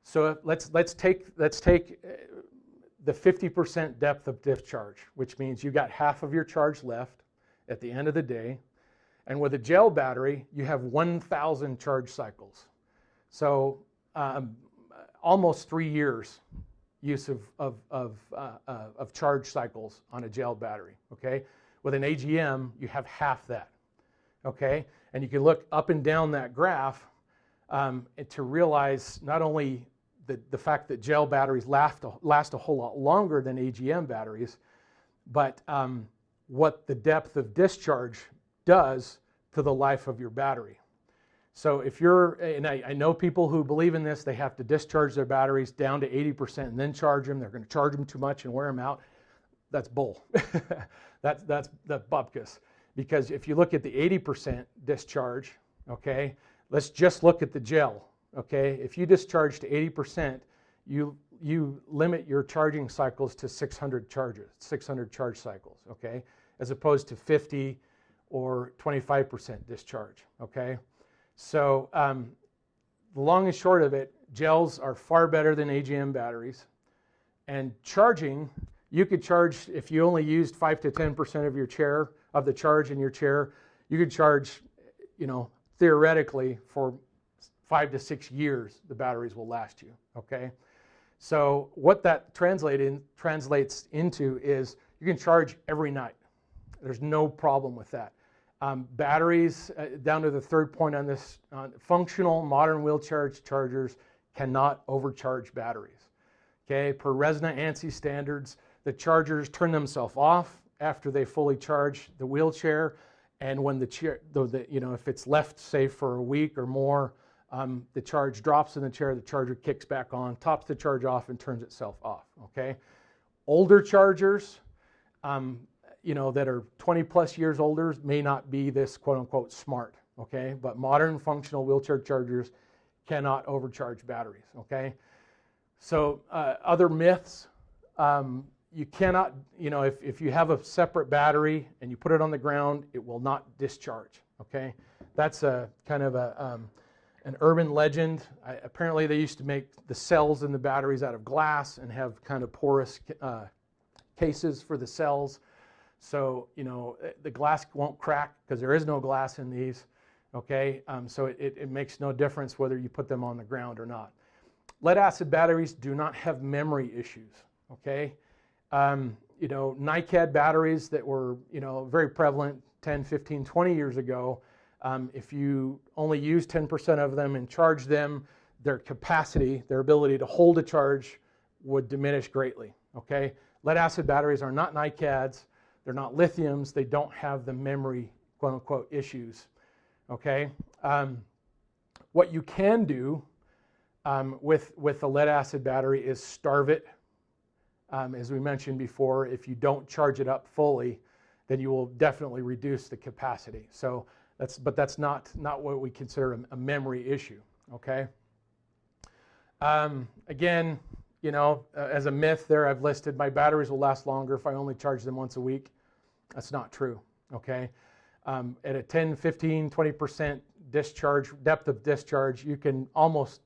S2: So let's take the 50% depth of discharge, which means you got half of your charge left at the end of the day. And with a gel battery, you have 1,000 charge cycles. So almost 3 years use of charge cycles on a gel battery, okay? With an AGM, you have half that, okay? And you can look up and down that graph to realize not only the fact that gel batteries last a whole lot longer than AGM batteries, but what the depth of discharge does to the life of your battery. So if you're, and I know people who believe in this, they have to discharge their batteries down to 80% and then charge them. They're going to charge them too much and wear them out. That's bull. that's bupkis. Because if you look at the 80% discharge, okay, let's just look at the gel, okay? If you discharge to 80%, you limit your charging cycles to 600 charge cycles, okay? As opposed to 50 or 25% discharge, okay? So the long and short of it, gels are far better than AGM batteries. And charging, you could charge, if you only used 5 to 10% of your chair, of the charge in your chair, you could charge, you know, theoretically for 5 to 6 years, the batteries will last you, okay? So what that translates into is you can charge every night. There's no problem with that. Batteries, down to the third point on this, functional modern wheelchair chargers cannot overcharge batteries. Okay, per RESNA ANSI standards, the chargers turn themselves off after they fully charge the wheelchair, and when the chair, if it's left, say, for a week or more, the charge drops in the chair, the charger kicks back on, tops the charge off, and turns itself off. Okay, older chargers, that are 20 plus years older may not be this quote unquote smart, okay? But modern functional wheelchair chargers cannot overcharge batteries, okay? So other myths, you cannot, if you have a separate battery and you put it on the ground, it will not discharge, okay? That's a kind of an urban legend. Apparently they used to make the cells in the batteries out of glass and have kind of porous cases for the cells. So, the glass won't crack because there is no glass in these, okay? So it makes no difference whether you put them on the ground or not. Lead acid batteries do not have memory issues, okay? NiCad batteries that were, very prevalent 10, 15, 20 years ago, if you only use 10% of them and charge them, their capacity, their ability to hold a charge would diminish greatly, okay? Lead acid batteries are not NiCads. They're not lithiums. They don't have the memory, quote unquote, issues. Okay. What you can do with the lead acid battery is starve it. As we mentioned before, if you don't charge it up fully, then you will definitely reduce the capacity. So that's not what we consider a memory issue. Okay. Again, as a myth there, I've listed my batteries will last longer if I only charge them once a week. That's not true, okay? At a 10, 15, 20% depth of discharge, you can almost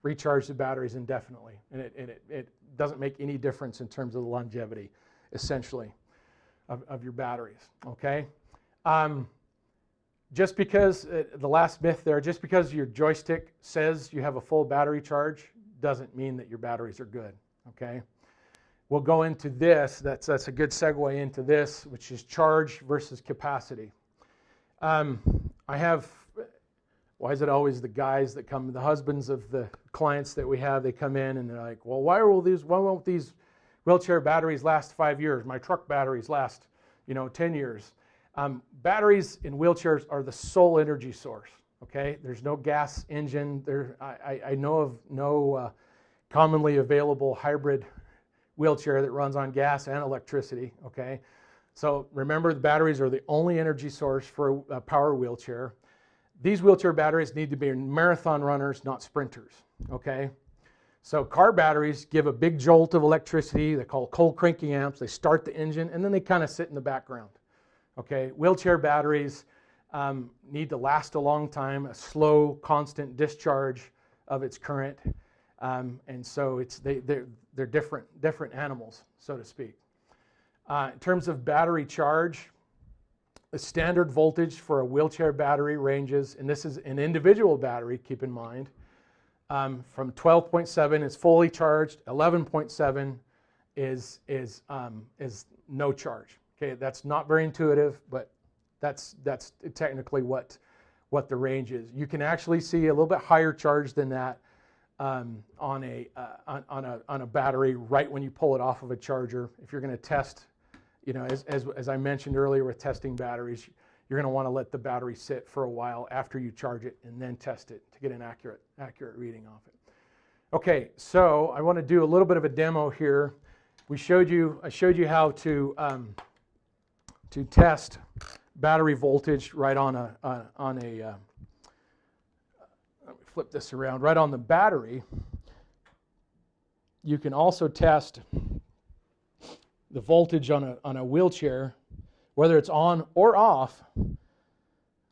S2: recharge the batteries indefinitely. And it doesn't make any difference in terms of the longevity, essentially, of your batteries, okay? Just because, the last myth there, just because your joystick says you have a full battery charge doesn't mean that your batteries are good, okay? We'll go into this, that's a good segue into this, which is charge versus capacity. Why is it always the guys that come, the husbands of the clients that we have, they come in and they're like, well, why won't these wheelchair batteries last 5 years? My truck batteries last, 10 years. Batteries in wheelchairs are the sole energy source, okay? There's no gas engine. I know of no commonly available hybrid wheelchair that runs on gas and electricity, okay? So remember, the batteries are the only energy source for a power wheelchair. These wheelchair batteries need to be marathon runners, not sprinters, okay? So car batteries give a big jolt of electricity. They're called cold cranking amps. They start the engine, and then they kind of sit in the background, okay? Wheelchair batteries need to last a long time, a slow, constant discharge of its current, and so they're different animals, so to speak. In terms of battery charge, the standard voltage for a wheelchair battery ranges, and this is an individual battery, keep in mind, from 12.7 is fully charged, 11.7 is no charge. Okay, that's not very intuitive, but that's technically what the range is. You can actually see a little bit higher charge than that on a battery right when you pull it off of a charger. If you're going to test, as I mentioned earlier with testing batteries, you're going to want to let the battery sit for a while after you charge it and then test it to get an accurate reading off it. Okay, so I want to do a little bit of a demo here. I showed you how to test battery voltage right on a let me flip this around, right on the battery. You can also test the voltage on a wheelchair, whether it's on or off,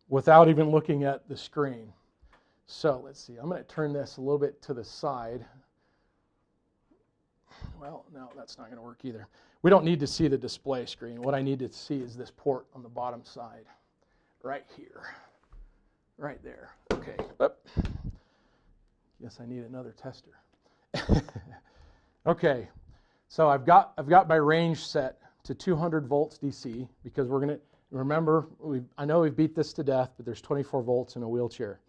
S2: without even looking at the screen. So let's see, I'm going to turn this a little bit to the side. Well, no, that's not going to work either. We don't need to see the display screen. What I need to see is this port on the bottom side, right here, right there. Okay, guess I need another tester. Okay, so I've got my range set to 200 volts DC because we're going to, remember, I know we've beat this to death, but there's 24 volts in a wheelchair.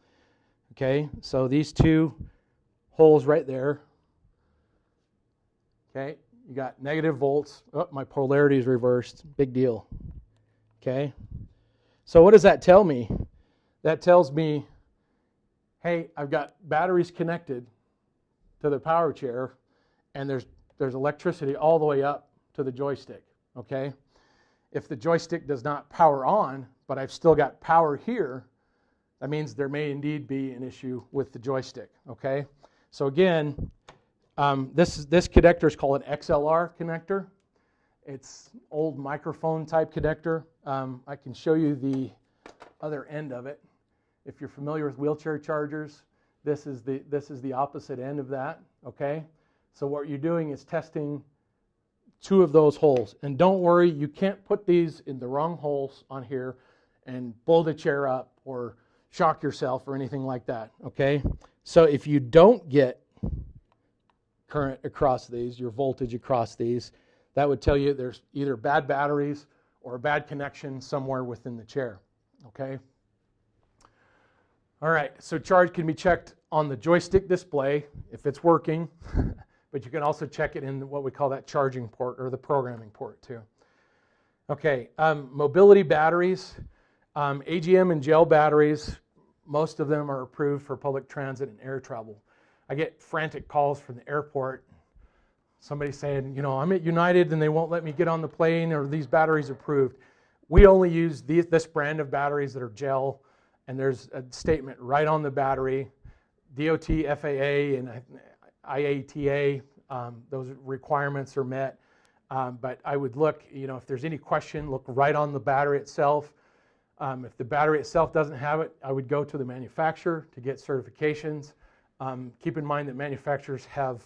S2: Okay, so these two holes right there. Okay, you got negative volts. Oh, my polarity is reversed. Big deal. Okay, so what does that tell me? That tells me, hey, I've got batteries connected to the power chair, and there's electricity all the way up to the joystick. Okay, if the joystick does not power on, but I've still got power here, that means there may indeed be an issue with the joystick. Okay, so again, this connector is called an XLR connector. It's old microphone type connector. I can show you the other end of it. If you're familiar with wheelchair chargers, this is the opposite end of that. Okay, so what you're doing is testing two of those holes. And don't worry, you can't put these in the wrong holes on here and blow the chair up or shock yourself or anything like that. Okay, so if you don't get current across these, your voltage across these, that would tell you there's either bad batteries or a bad connection somewhere within the chair. Okay. All right, so charge can be checked on the joystick display if it's working, but you can also check it in what we call that charging port or the programming port too. Okay, mobility batteries, AGM and gel batteries, most of them are approved for public transit and air travel. I get frantic calls from the airport, somebody saying, you know, I'm at United and they won't let me get on the plane, or these batteries approved. We only use this brand of batteries that are gel, and there's a statement right on the battery, DOT, FAA, and IATA, those requirements are met. But I would look, you know, if there's any question, look right on the battery itself. If the battery itself doesn't have it, I would go to the manufacturer to get certifications. Keep in mind that manufacturers have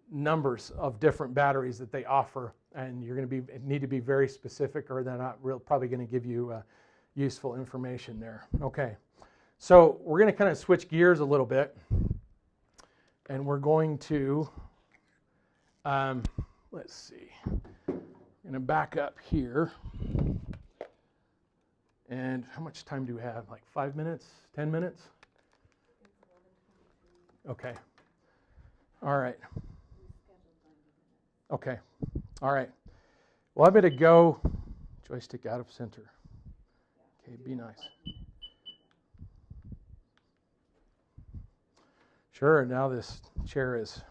S2: numbers of different batteries that they offer, and you're going to need to be very specific, or they're not probably going to give you useful information there. Okay, so we're going to kind of switch gears a little bit, and we're going to let's see. I'm going to back up here. And how much time do we have? Like 5 minutes? 10 minutes? Okay. All right. Okay. All right. Well, I'm going to go joystick out of center. Okay, be nice. Sure, now this chair is...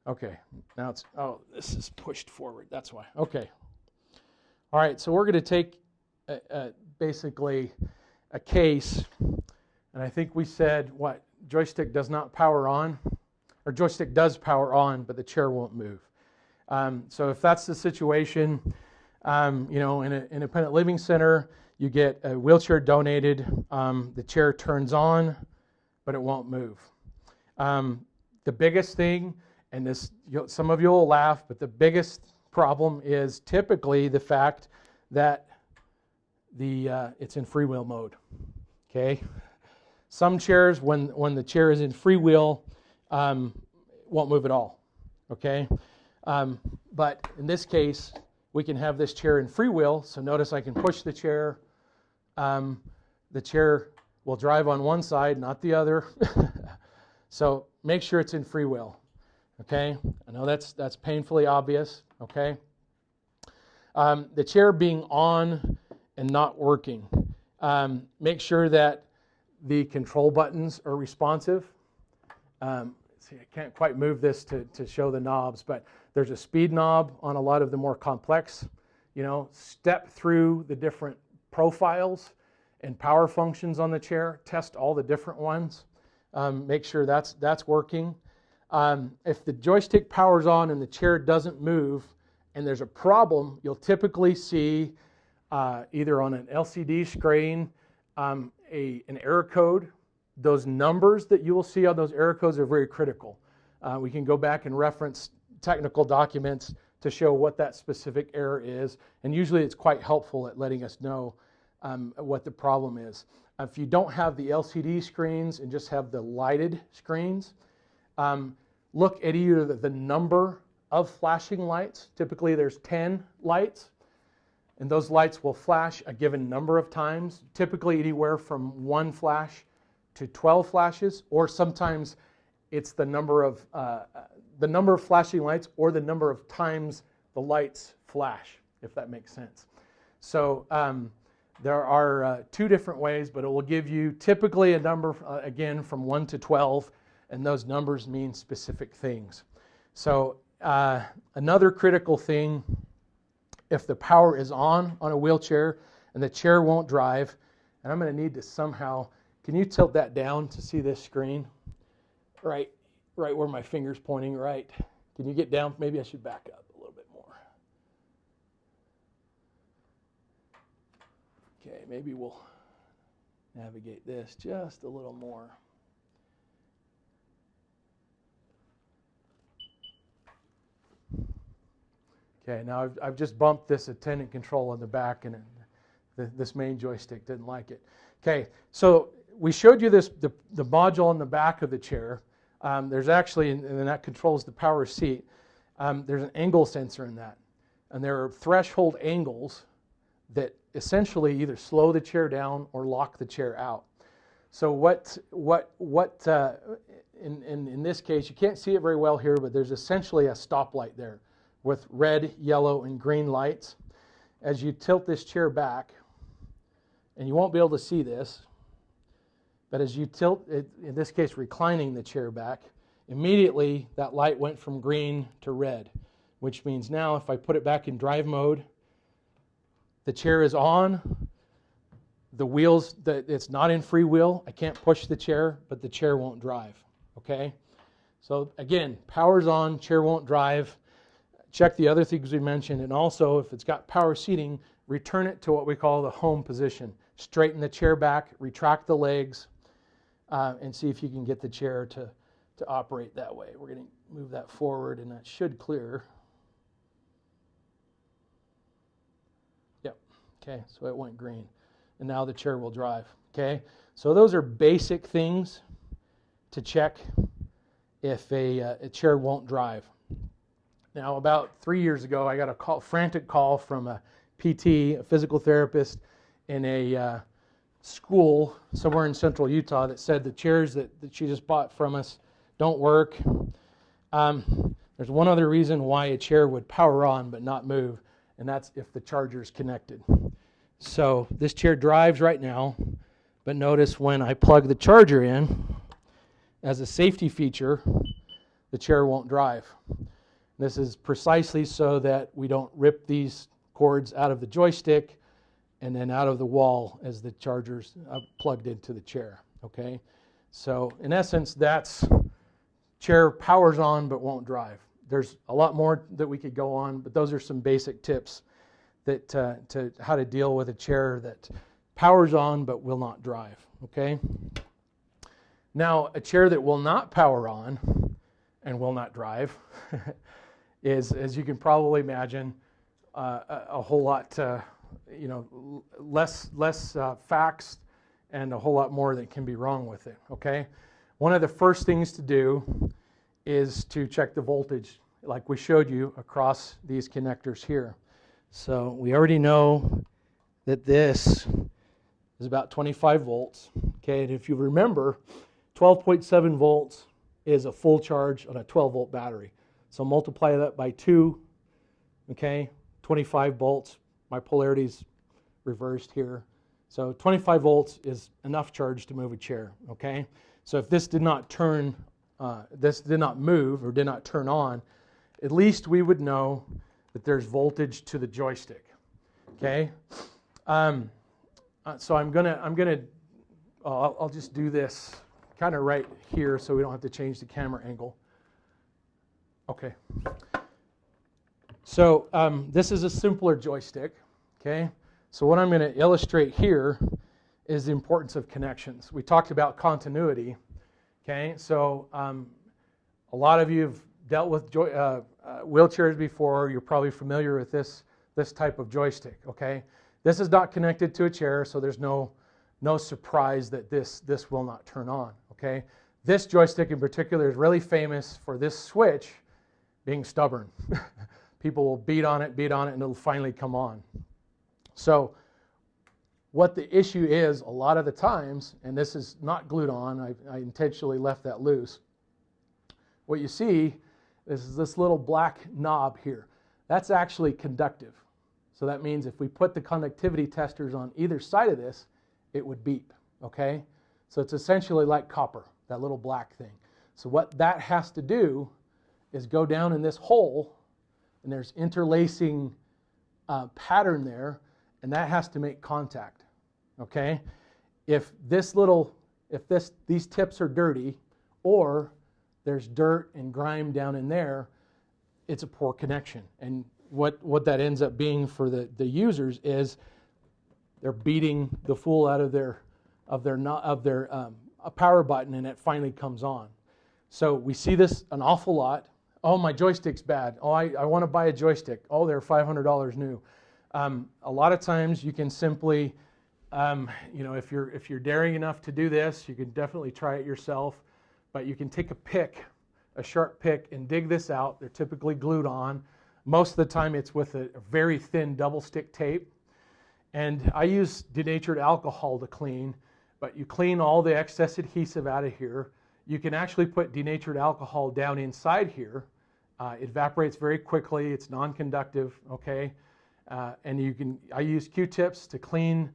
S2: Okay, now it's... Oh, this is pushed forward. That's why. Okay. All right, so we're going to take basically a case, and I think we said what? Joystick does not power on, or joystick does power on, but the chair won't move. So if that's the situation, you know, in an independent living center, you get a wheelchair donated, the chair turns on, but it won't move. The biggest thing, and this, some of you will laugh, but the biggest problem is typically the fact that it's in freewheel mode. Okay, some chairs, when the chair is in freewheel, won't move at all. Okay, but in this case, we can have this chair in freewheel. So notice I can push the chair. The chair will drive on one side, not the other. So make sure it's in freewheel. Okay, I know that's painfully obvious. Okay, the chair being on and not working. Make sure that the control buttons are responsive. See, I can't quite move this to show the knobs, but there's a speed knob on a lot of the more complex. You know, step through the different profiles and power functions on the chair. Test all the different ones. Make sure that's working. If the joystick powers on and the chair doesn't move, and there's a problem, you'll typically see either on an LCD screen an error code. Those numbers that you will see on those error codes are very critical. We can go back and reference technical documents to show what that specific error is, and usually it's quite helpful at letting us know what the problem is. If you don't have the LCD screens and just have the lighted screens, look at either the number of flashing lights. Typically there's 10 lights, and those lights will flash a given number of times, typically anywhere from 1 flash to 12 flashes, or sometimes it's the number of flashing lights or the number of times the lights flash, if that makes sense. So there are 2 different ways, but it will give you typically a number, again, from 1 to 12, and those numbers mean specific things. So another critical thing, if the power is on a wheelchair and the chair won't drive, and I'm going to need to somehow, can you tilt that down to see this screen? Right where my finger's pointing, right? Can you get down? Maybe I should back up a little bit more. Okay, maybe we'll navigate this just a little more. Okay, now I've just bumped this attendant control on the back, and this main joystick didn't like it. Okay, so we showed you the module on the back of the chair. There's actually, and that controls the power seat, there's an angle sensor in that. And there are threshold angles that essentially either slow the chair down or lock the chair out. So in this case, you can't see it very well here, but there's essentially a stoplight there with red, yellow, and green lights. As you tilt this chair back, and you won't be able to see this, but as you tilt it, in this case reclining the chair back, immediately that light went from green to red, which means now if I put it back in drive mode, the chair is on, the wheels, it's not in freewheel, I can't push the chair, but the chair won't drive, okay? So again, power's on, chair won't drive. Check the other things we mentioned, and also if it's got power seating, return it to what we call the home position. Straighten the chair back, retract the legs, and see if you can get the chair to operate that way. We're going to move that forward, and that should clear. Yep, okay, so it went green. And now the chair will drive, okay? So those are basic things to check if a chair won't drive. Now, about 3 years ago, I got a frantic call from a PT, a physical therapist, in a school somewhere in central Utah that said the chairs that she just bought from us don't work. There's one other reason why a chair would power on but not move, and that's if the charger is connected. So this chair drives right now, but notice when I plug the charger in, as a safety feature, the chair won't drive. This is precisely so that we don't rip these cords out of the joystick and then out of the wall as the charger's plugged into the chair, okay? So in essence, that's chair powers on but won't drive. There's a lot more that we could go on, but those are some basic tips that to how to deal with a chair that powers on but will not drive, okay? Now, a chair that will not power on and will not drive is, as you can probably imagine, a whole lot less facts and a whole lot more that can be wrong with it, okay? One of the first things to do is to check the voltage, like we showed you, across these connectors here. So we already know that this is about 25 volts, okay? And if you remember, 12.7 volts is a full charge on a 12-volt battery. So multiply that by 2, okay? 25 volts. My polarity's reversed here. So 25 volts is enough charge to move a chair, okay? So if this did not turn, this did not move or did not turn on, at least we would know that there's voltage to the joystick, okay? So I'll just do this kind of right here so we don't have to change the camera angle. Okay. So this is a simpler joystick, okay? So what I'm going to illustrate here is the importance of connections. We talked about continuity, okay? So a lot of you have dealt with wheelchairs before. You're probably familiar with this type of joystick, okay? This is not connected to a chair, so there's no surprise that this will not turn on, okay? This joystick in particular is really famous for this switch being stubborn. People will beat on it, and it'll finally come on. So what the issue is a lot of the times, and this is not glued on, I intentionally left that loose. What you see is this little black knob here. That's actually conductive. So that means if we put the conductivity testers on either side of this, it would beep, okay? So it's essentially like copper, that little black thing. So what that has to do is go down in this hole, and there's interlacing pattern there, and that has to make contact, okay? If these tips are dirty, or there's dirt and grime down in there, it's a poor connection. And what that ends up being for the users is they're beating the fool out of their power button, and it finally comes on. So we see this an awful lot. Oh, my joystick's bad. Oh, I want to buy a joystick. Oh, they're $500 new. A lot of times you can simply, if you're daring enough to do this, you can definitely try it yourself. But you can take a sharp pick, and dig this out. They're typically glued on. Most of the time it's with a very thin double stick tape. And I use denatured alcohol to clean, but you clean all the excess adhesive out of here. You can actually put denatured alcohol down inside here. It evaporates very quickly. It's non-conductive, okay? And I use Q-tips to clean.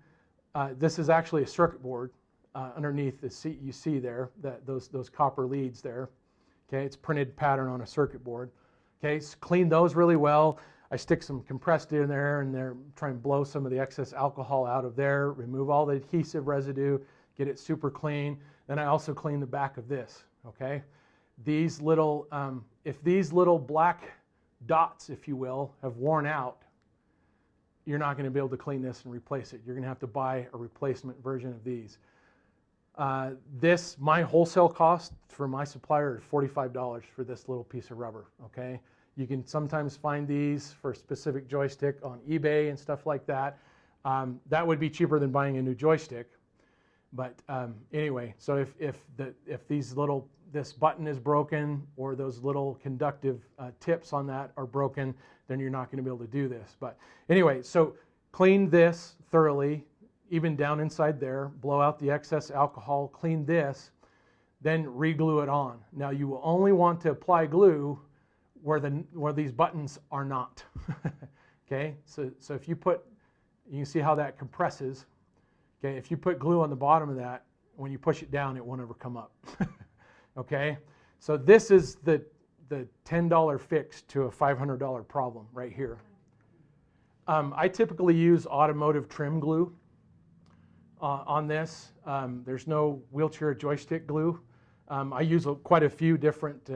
S2: This is actually a circuit board underneath the seat. You see there those copper leads there. Okay, it's printed pattern on a circuit board. Okay, so clean those really well. I stick some compressed in there, and try and blow some of the excess alcohol out of there, remove all the adhesive residue, get it super clean. Then I also clean the back of this, okay? These little, if these little black dots, if you will, have worn out, you're not going to be able to clean this and replace it. You're going to have to buy a replacement version of these. My wholesale cost for my supplier is $45 for this little piece of rubber, okay? You can sometimes find these for a specific joystick on eBay and stuff like that. That would be cheaper than buying a new joystick. But anyway, so if this button is broken, or those little conductive tips on that are broken, then you're not going to be able to do this. But anyway, so clean this thoroughly, even down inside there, blow out the excess alcohol, clean this, then re-glue it on. Now you will only want to apply glue where these buttons are not. Okay, so if you can see how that compresses. Okay, if you put glue on the bottom of that, when you push it down, it won't ever come up. Okay, so this is the $10 fix to a $500 problem right here. I typically use automotive trim glue on this. There's no wheelchair joystick glue. I use quite a few different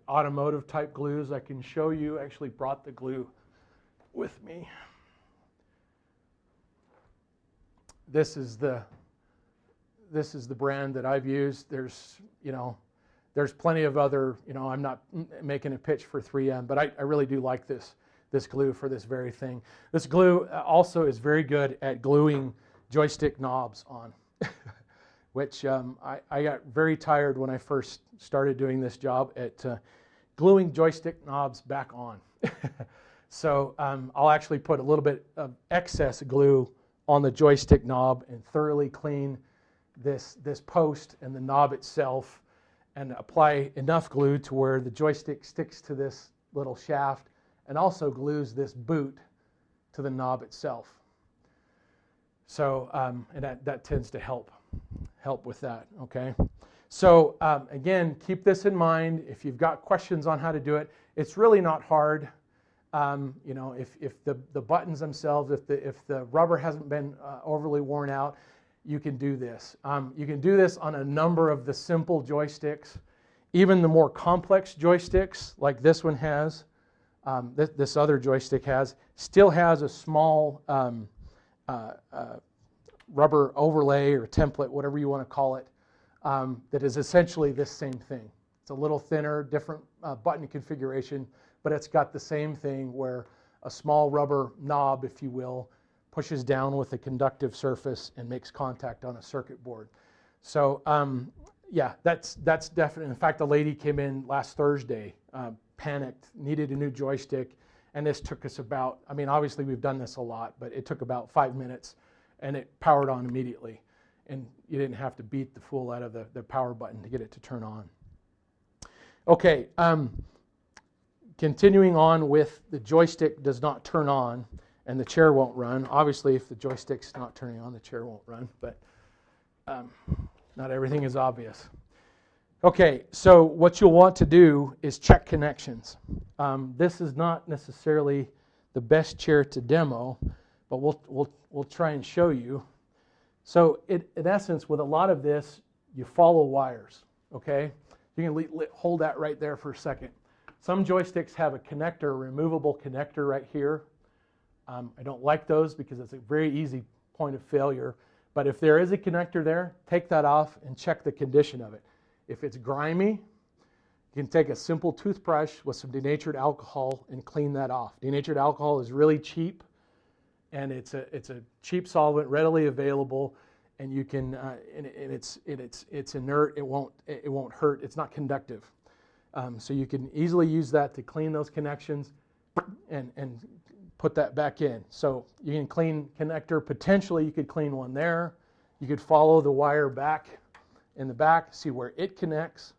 S2: automotive type glues. I can show you. I actually brought the glue with me. This is the brand that I've used. There's plenty of other, I'm not making a pitch for 3M, but I really do like this glue for this very thing. This glue also is very good at gluing joystick knobs on, which I got very tired when I first started doing this job at gluing joystick knobs back on. So I'll actually put a little bit of excess glue on the joystick knob and thoroughly clean this post and the knob itself, and apply enough glue to where the joystick sticks to this little shaft, and also glues this boot to the knob itself. So and that tends to help with that. Okay, so again, keep this in mind. If you've got questions on how to do it, it's really not hard. If the buttons themselves, if the rubber hasn't been overly worn out, you can do this. You can do this on a number of the simple joysticks. Even the more complex joysticks, like this one has, this other joystick still has a small rubber overlay or template, whatever you want to call it, that is essentially this same thing. It's a little thinner, different button configuration, but it's got the same thing where a small rubber knob, if you will, pushes down with a conductive surface and makes contact on a circuit board. So, Yeah, that's definitely. In fact, a lady came in last Thursday, panicked, needed a new joystick, and this took us about, I mean, obviously we've done this a lot, but it took about 5 minutes, and it powered on immediately. And you didn't have to beat the fool out of the power button to get it to turn on. Okay, continuing on with the joystick does not turn on, and the chair won't run. Obviously, if the joystick's not turning on, the chair won't run, but not everything is obvious. Okay, so what you'll want to do is check connections. This is not necessarily the best chair to demo, but we'll try and show you. So in essence, with a lot of this, you follow wires, okay? You can hold that right there for a second. Some joysticks have a connector, a removable connector right here. I don't like those because it's a very easy point of failure. But if there is a connector there, take that off and check the condition of it. If it's grimy, you can take a simple toothbrush with some denatured alcohol and clean that off. Denatured alcohol is really cheap, and it's a cheap solvent, readily available, and you can and it's inert. It won't hurt. It's not conductive, so you can easily use that to clean those connections and put that back in. So you can clean connector. Potentially you could clean one there. You could follow the wire back in the back, see where it connects.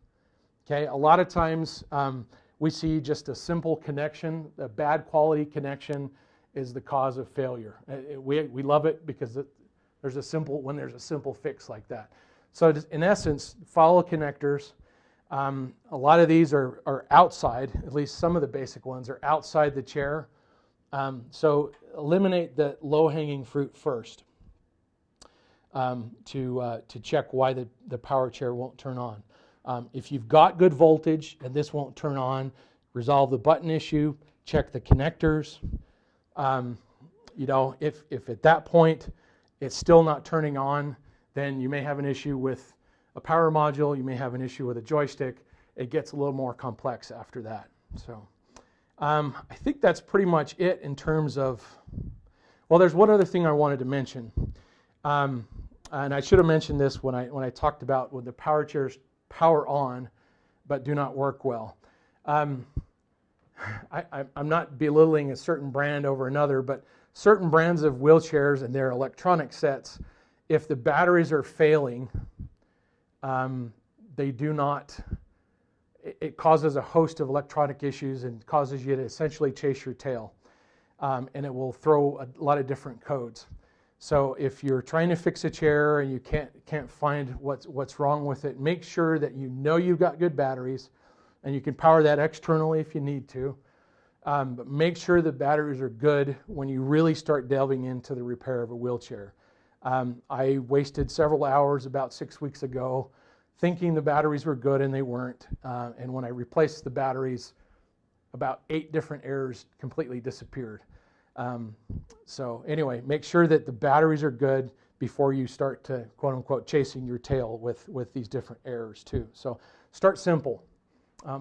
S2: Okay, a lot of times we see just a simple connection. A bad quality connection is the cause of failure. We love it because there's a simple fix like that. So in essence, follow connectors. A lot of these are outside. At least some of the basic ones are outside the chair. So eliminate the low-hanging fruit first to check why the power chair won't turn on. If you've got good voltage and this won't turn on, resolve the button issue, check the connectors. If at that point it's still not turning on, then you may have an issue with a power module, you may have an issue with a joystick. It gets a little more complex after that. So I think that's pretty much it in terms of, well, there's one other thing I wanted to mention. And I should have mentioned this when I talked about when the power chairs power on but do not work well. I'm not belittling a certain brand over another, but certain brands of wheelchairs and their electronic sets, if the batteries are failing, they do not, it causes a host of electronic issues and causes you to essentially chase your tail. And it will throw a lot of different codes. So if you're trying to fix a chair and you can't find what's wrong with it, make sure that you know you've got good batteries, and you can power that externally if you need to. But make sure the batteries are good when you really start delving into the repair of a wheelchair. I wasted several hours about 6 weeks ago thinking the batteries were good, and they weren't. And when I replaced the batteries, about 8 different errors completely disappeared. So anyway, make sure that the batteries are good before you start to, quote unquote, chasing your tail with these different errors too. So start simple.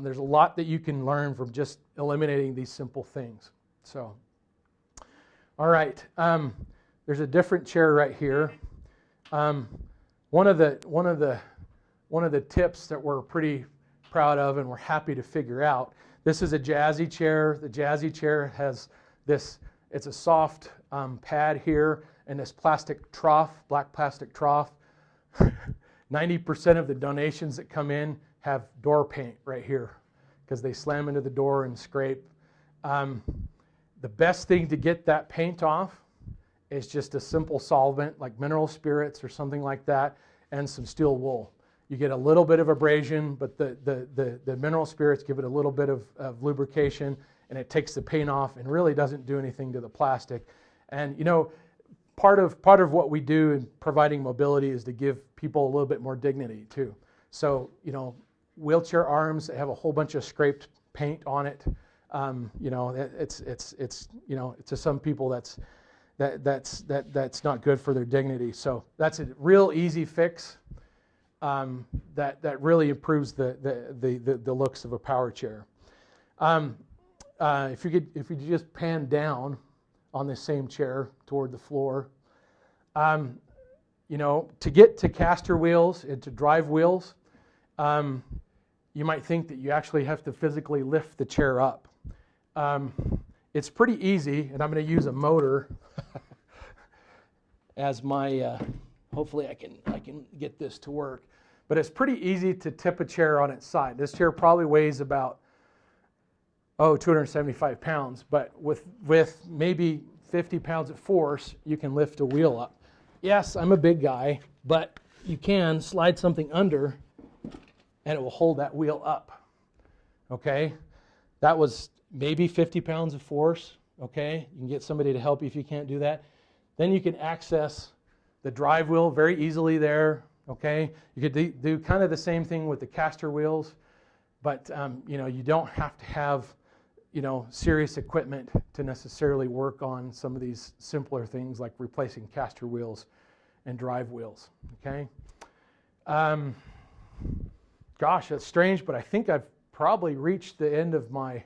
S2: There's a lot that you can learn from just eliminating these simple things. So, all right, there's a different chair right here. One of the tips that we're pretty proud of and we're happy to figure out. This is a Jazzy chair. The Jazzy chair has this. It's a soft pad here and this plastic trough, black plastic trough. 90% of the donations that come in have door paint right here because they slam into the door and scrape. The best thing to get that paint off is just a simple solvent like mineral spirits or something like that and some steel wool. You get a little bit of abrasion, but the mineral spirits give it a little bit of lubrication, and it takes the paint off and really doesn't do anything to the plastic. And you know, part of what we do in providing mobility is to give people a little bit more dignity too. So you know, wheelchair arms that have a whole bunch of scraped paint on it. You know, it's you know, to some people that's not good for their dignity. So that's a real easy fix. That really improves the looks of a power chair. If you just pan down on the same chair toward the floor, you know, to get to caster wheels and to drive wheels, you might think that you actually have to physically lift the chair up. It's pretty easy, and I'm going to use a motor as my, hopefully I can get this to work. But it's pretty easy to tip a chair on its side. This chair probably weighs about, 275 pounds, but with maybe 50 pounds of force, you can lift a wheel up. Yes, I'm a big guy, but you can slide something under and it will hold that wheel up. Okay? That was maybe 50 pounds of force. Okay? You can get somebody to help you if you can't do that. Then you can access the drive wheel very easily there. Okay? You could do kind of the same thing with the caster wheels, but you don't have to have serious equipment to necessarily work on some of these simpler things like replacing caster wheels and drive wheels. Okay? Gosh, that's strange, but I think I've probably reached the end of my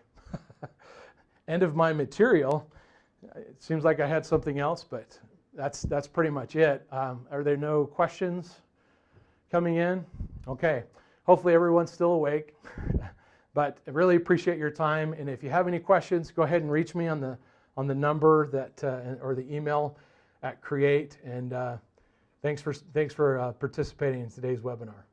S2: material. It seems like I had something else, but that's pretty much it. Are there no questions coming in? Okay. Hopefully everyone's still awake. But I really appreciate your time, and if you have any questions, go ahead and reach me on the number that or the email at Create. And thanks for participating in today's webinar.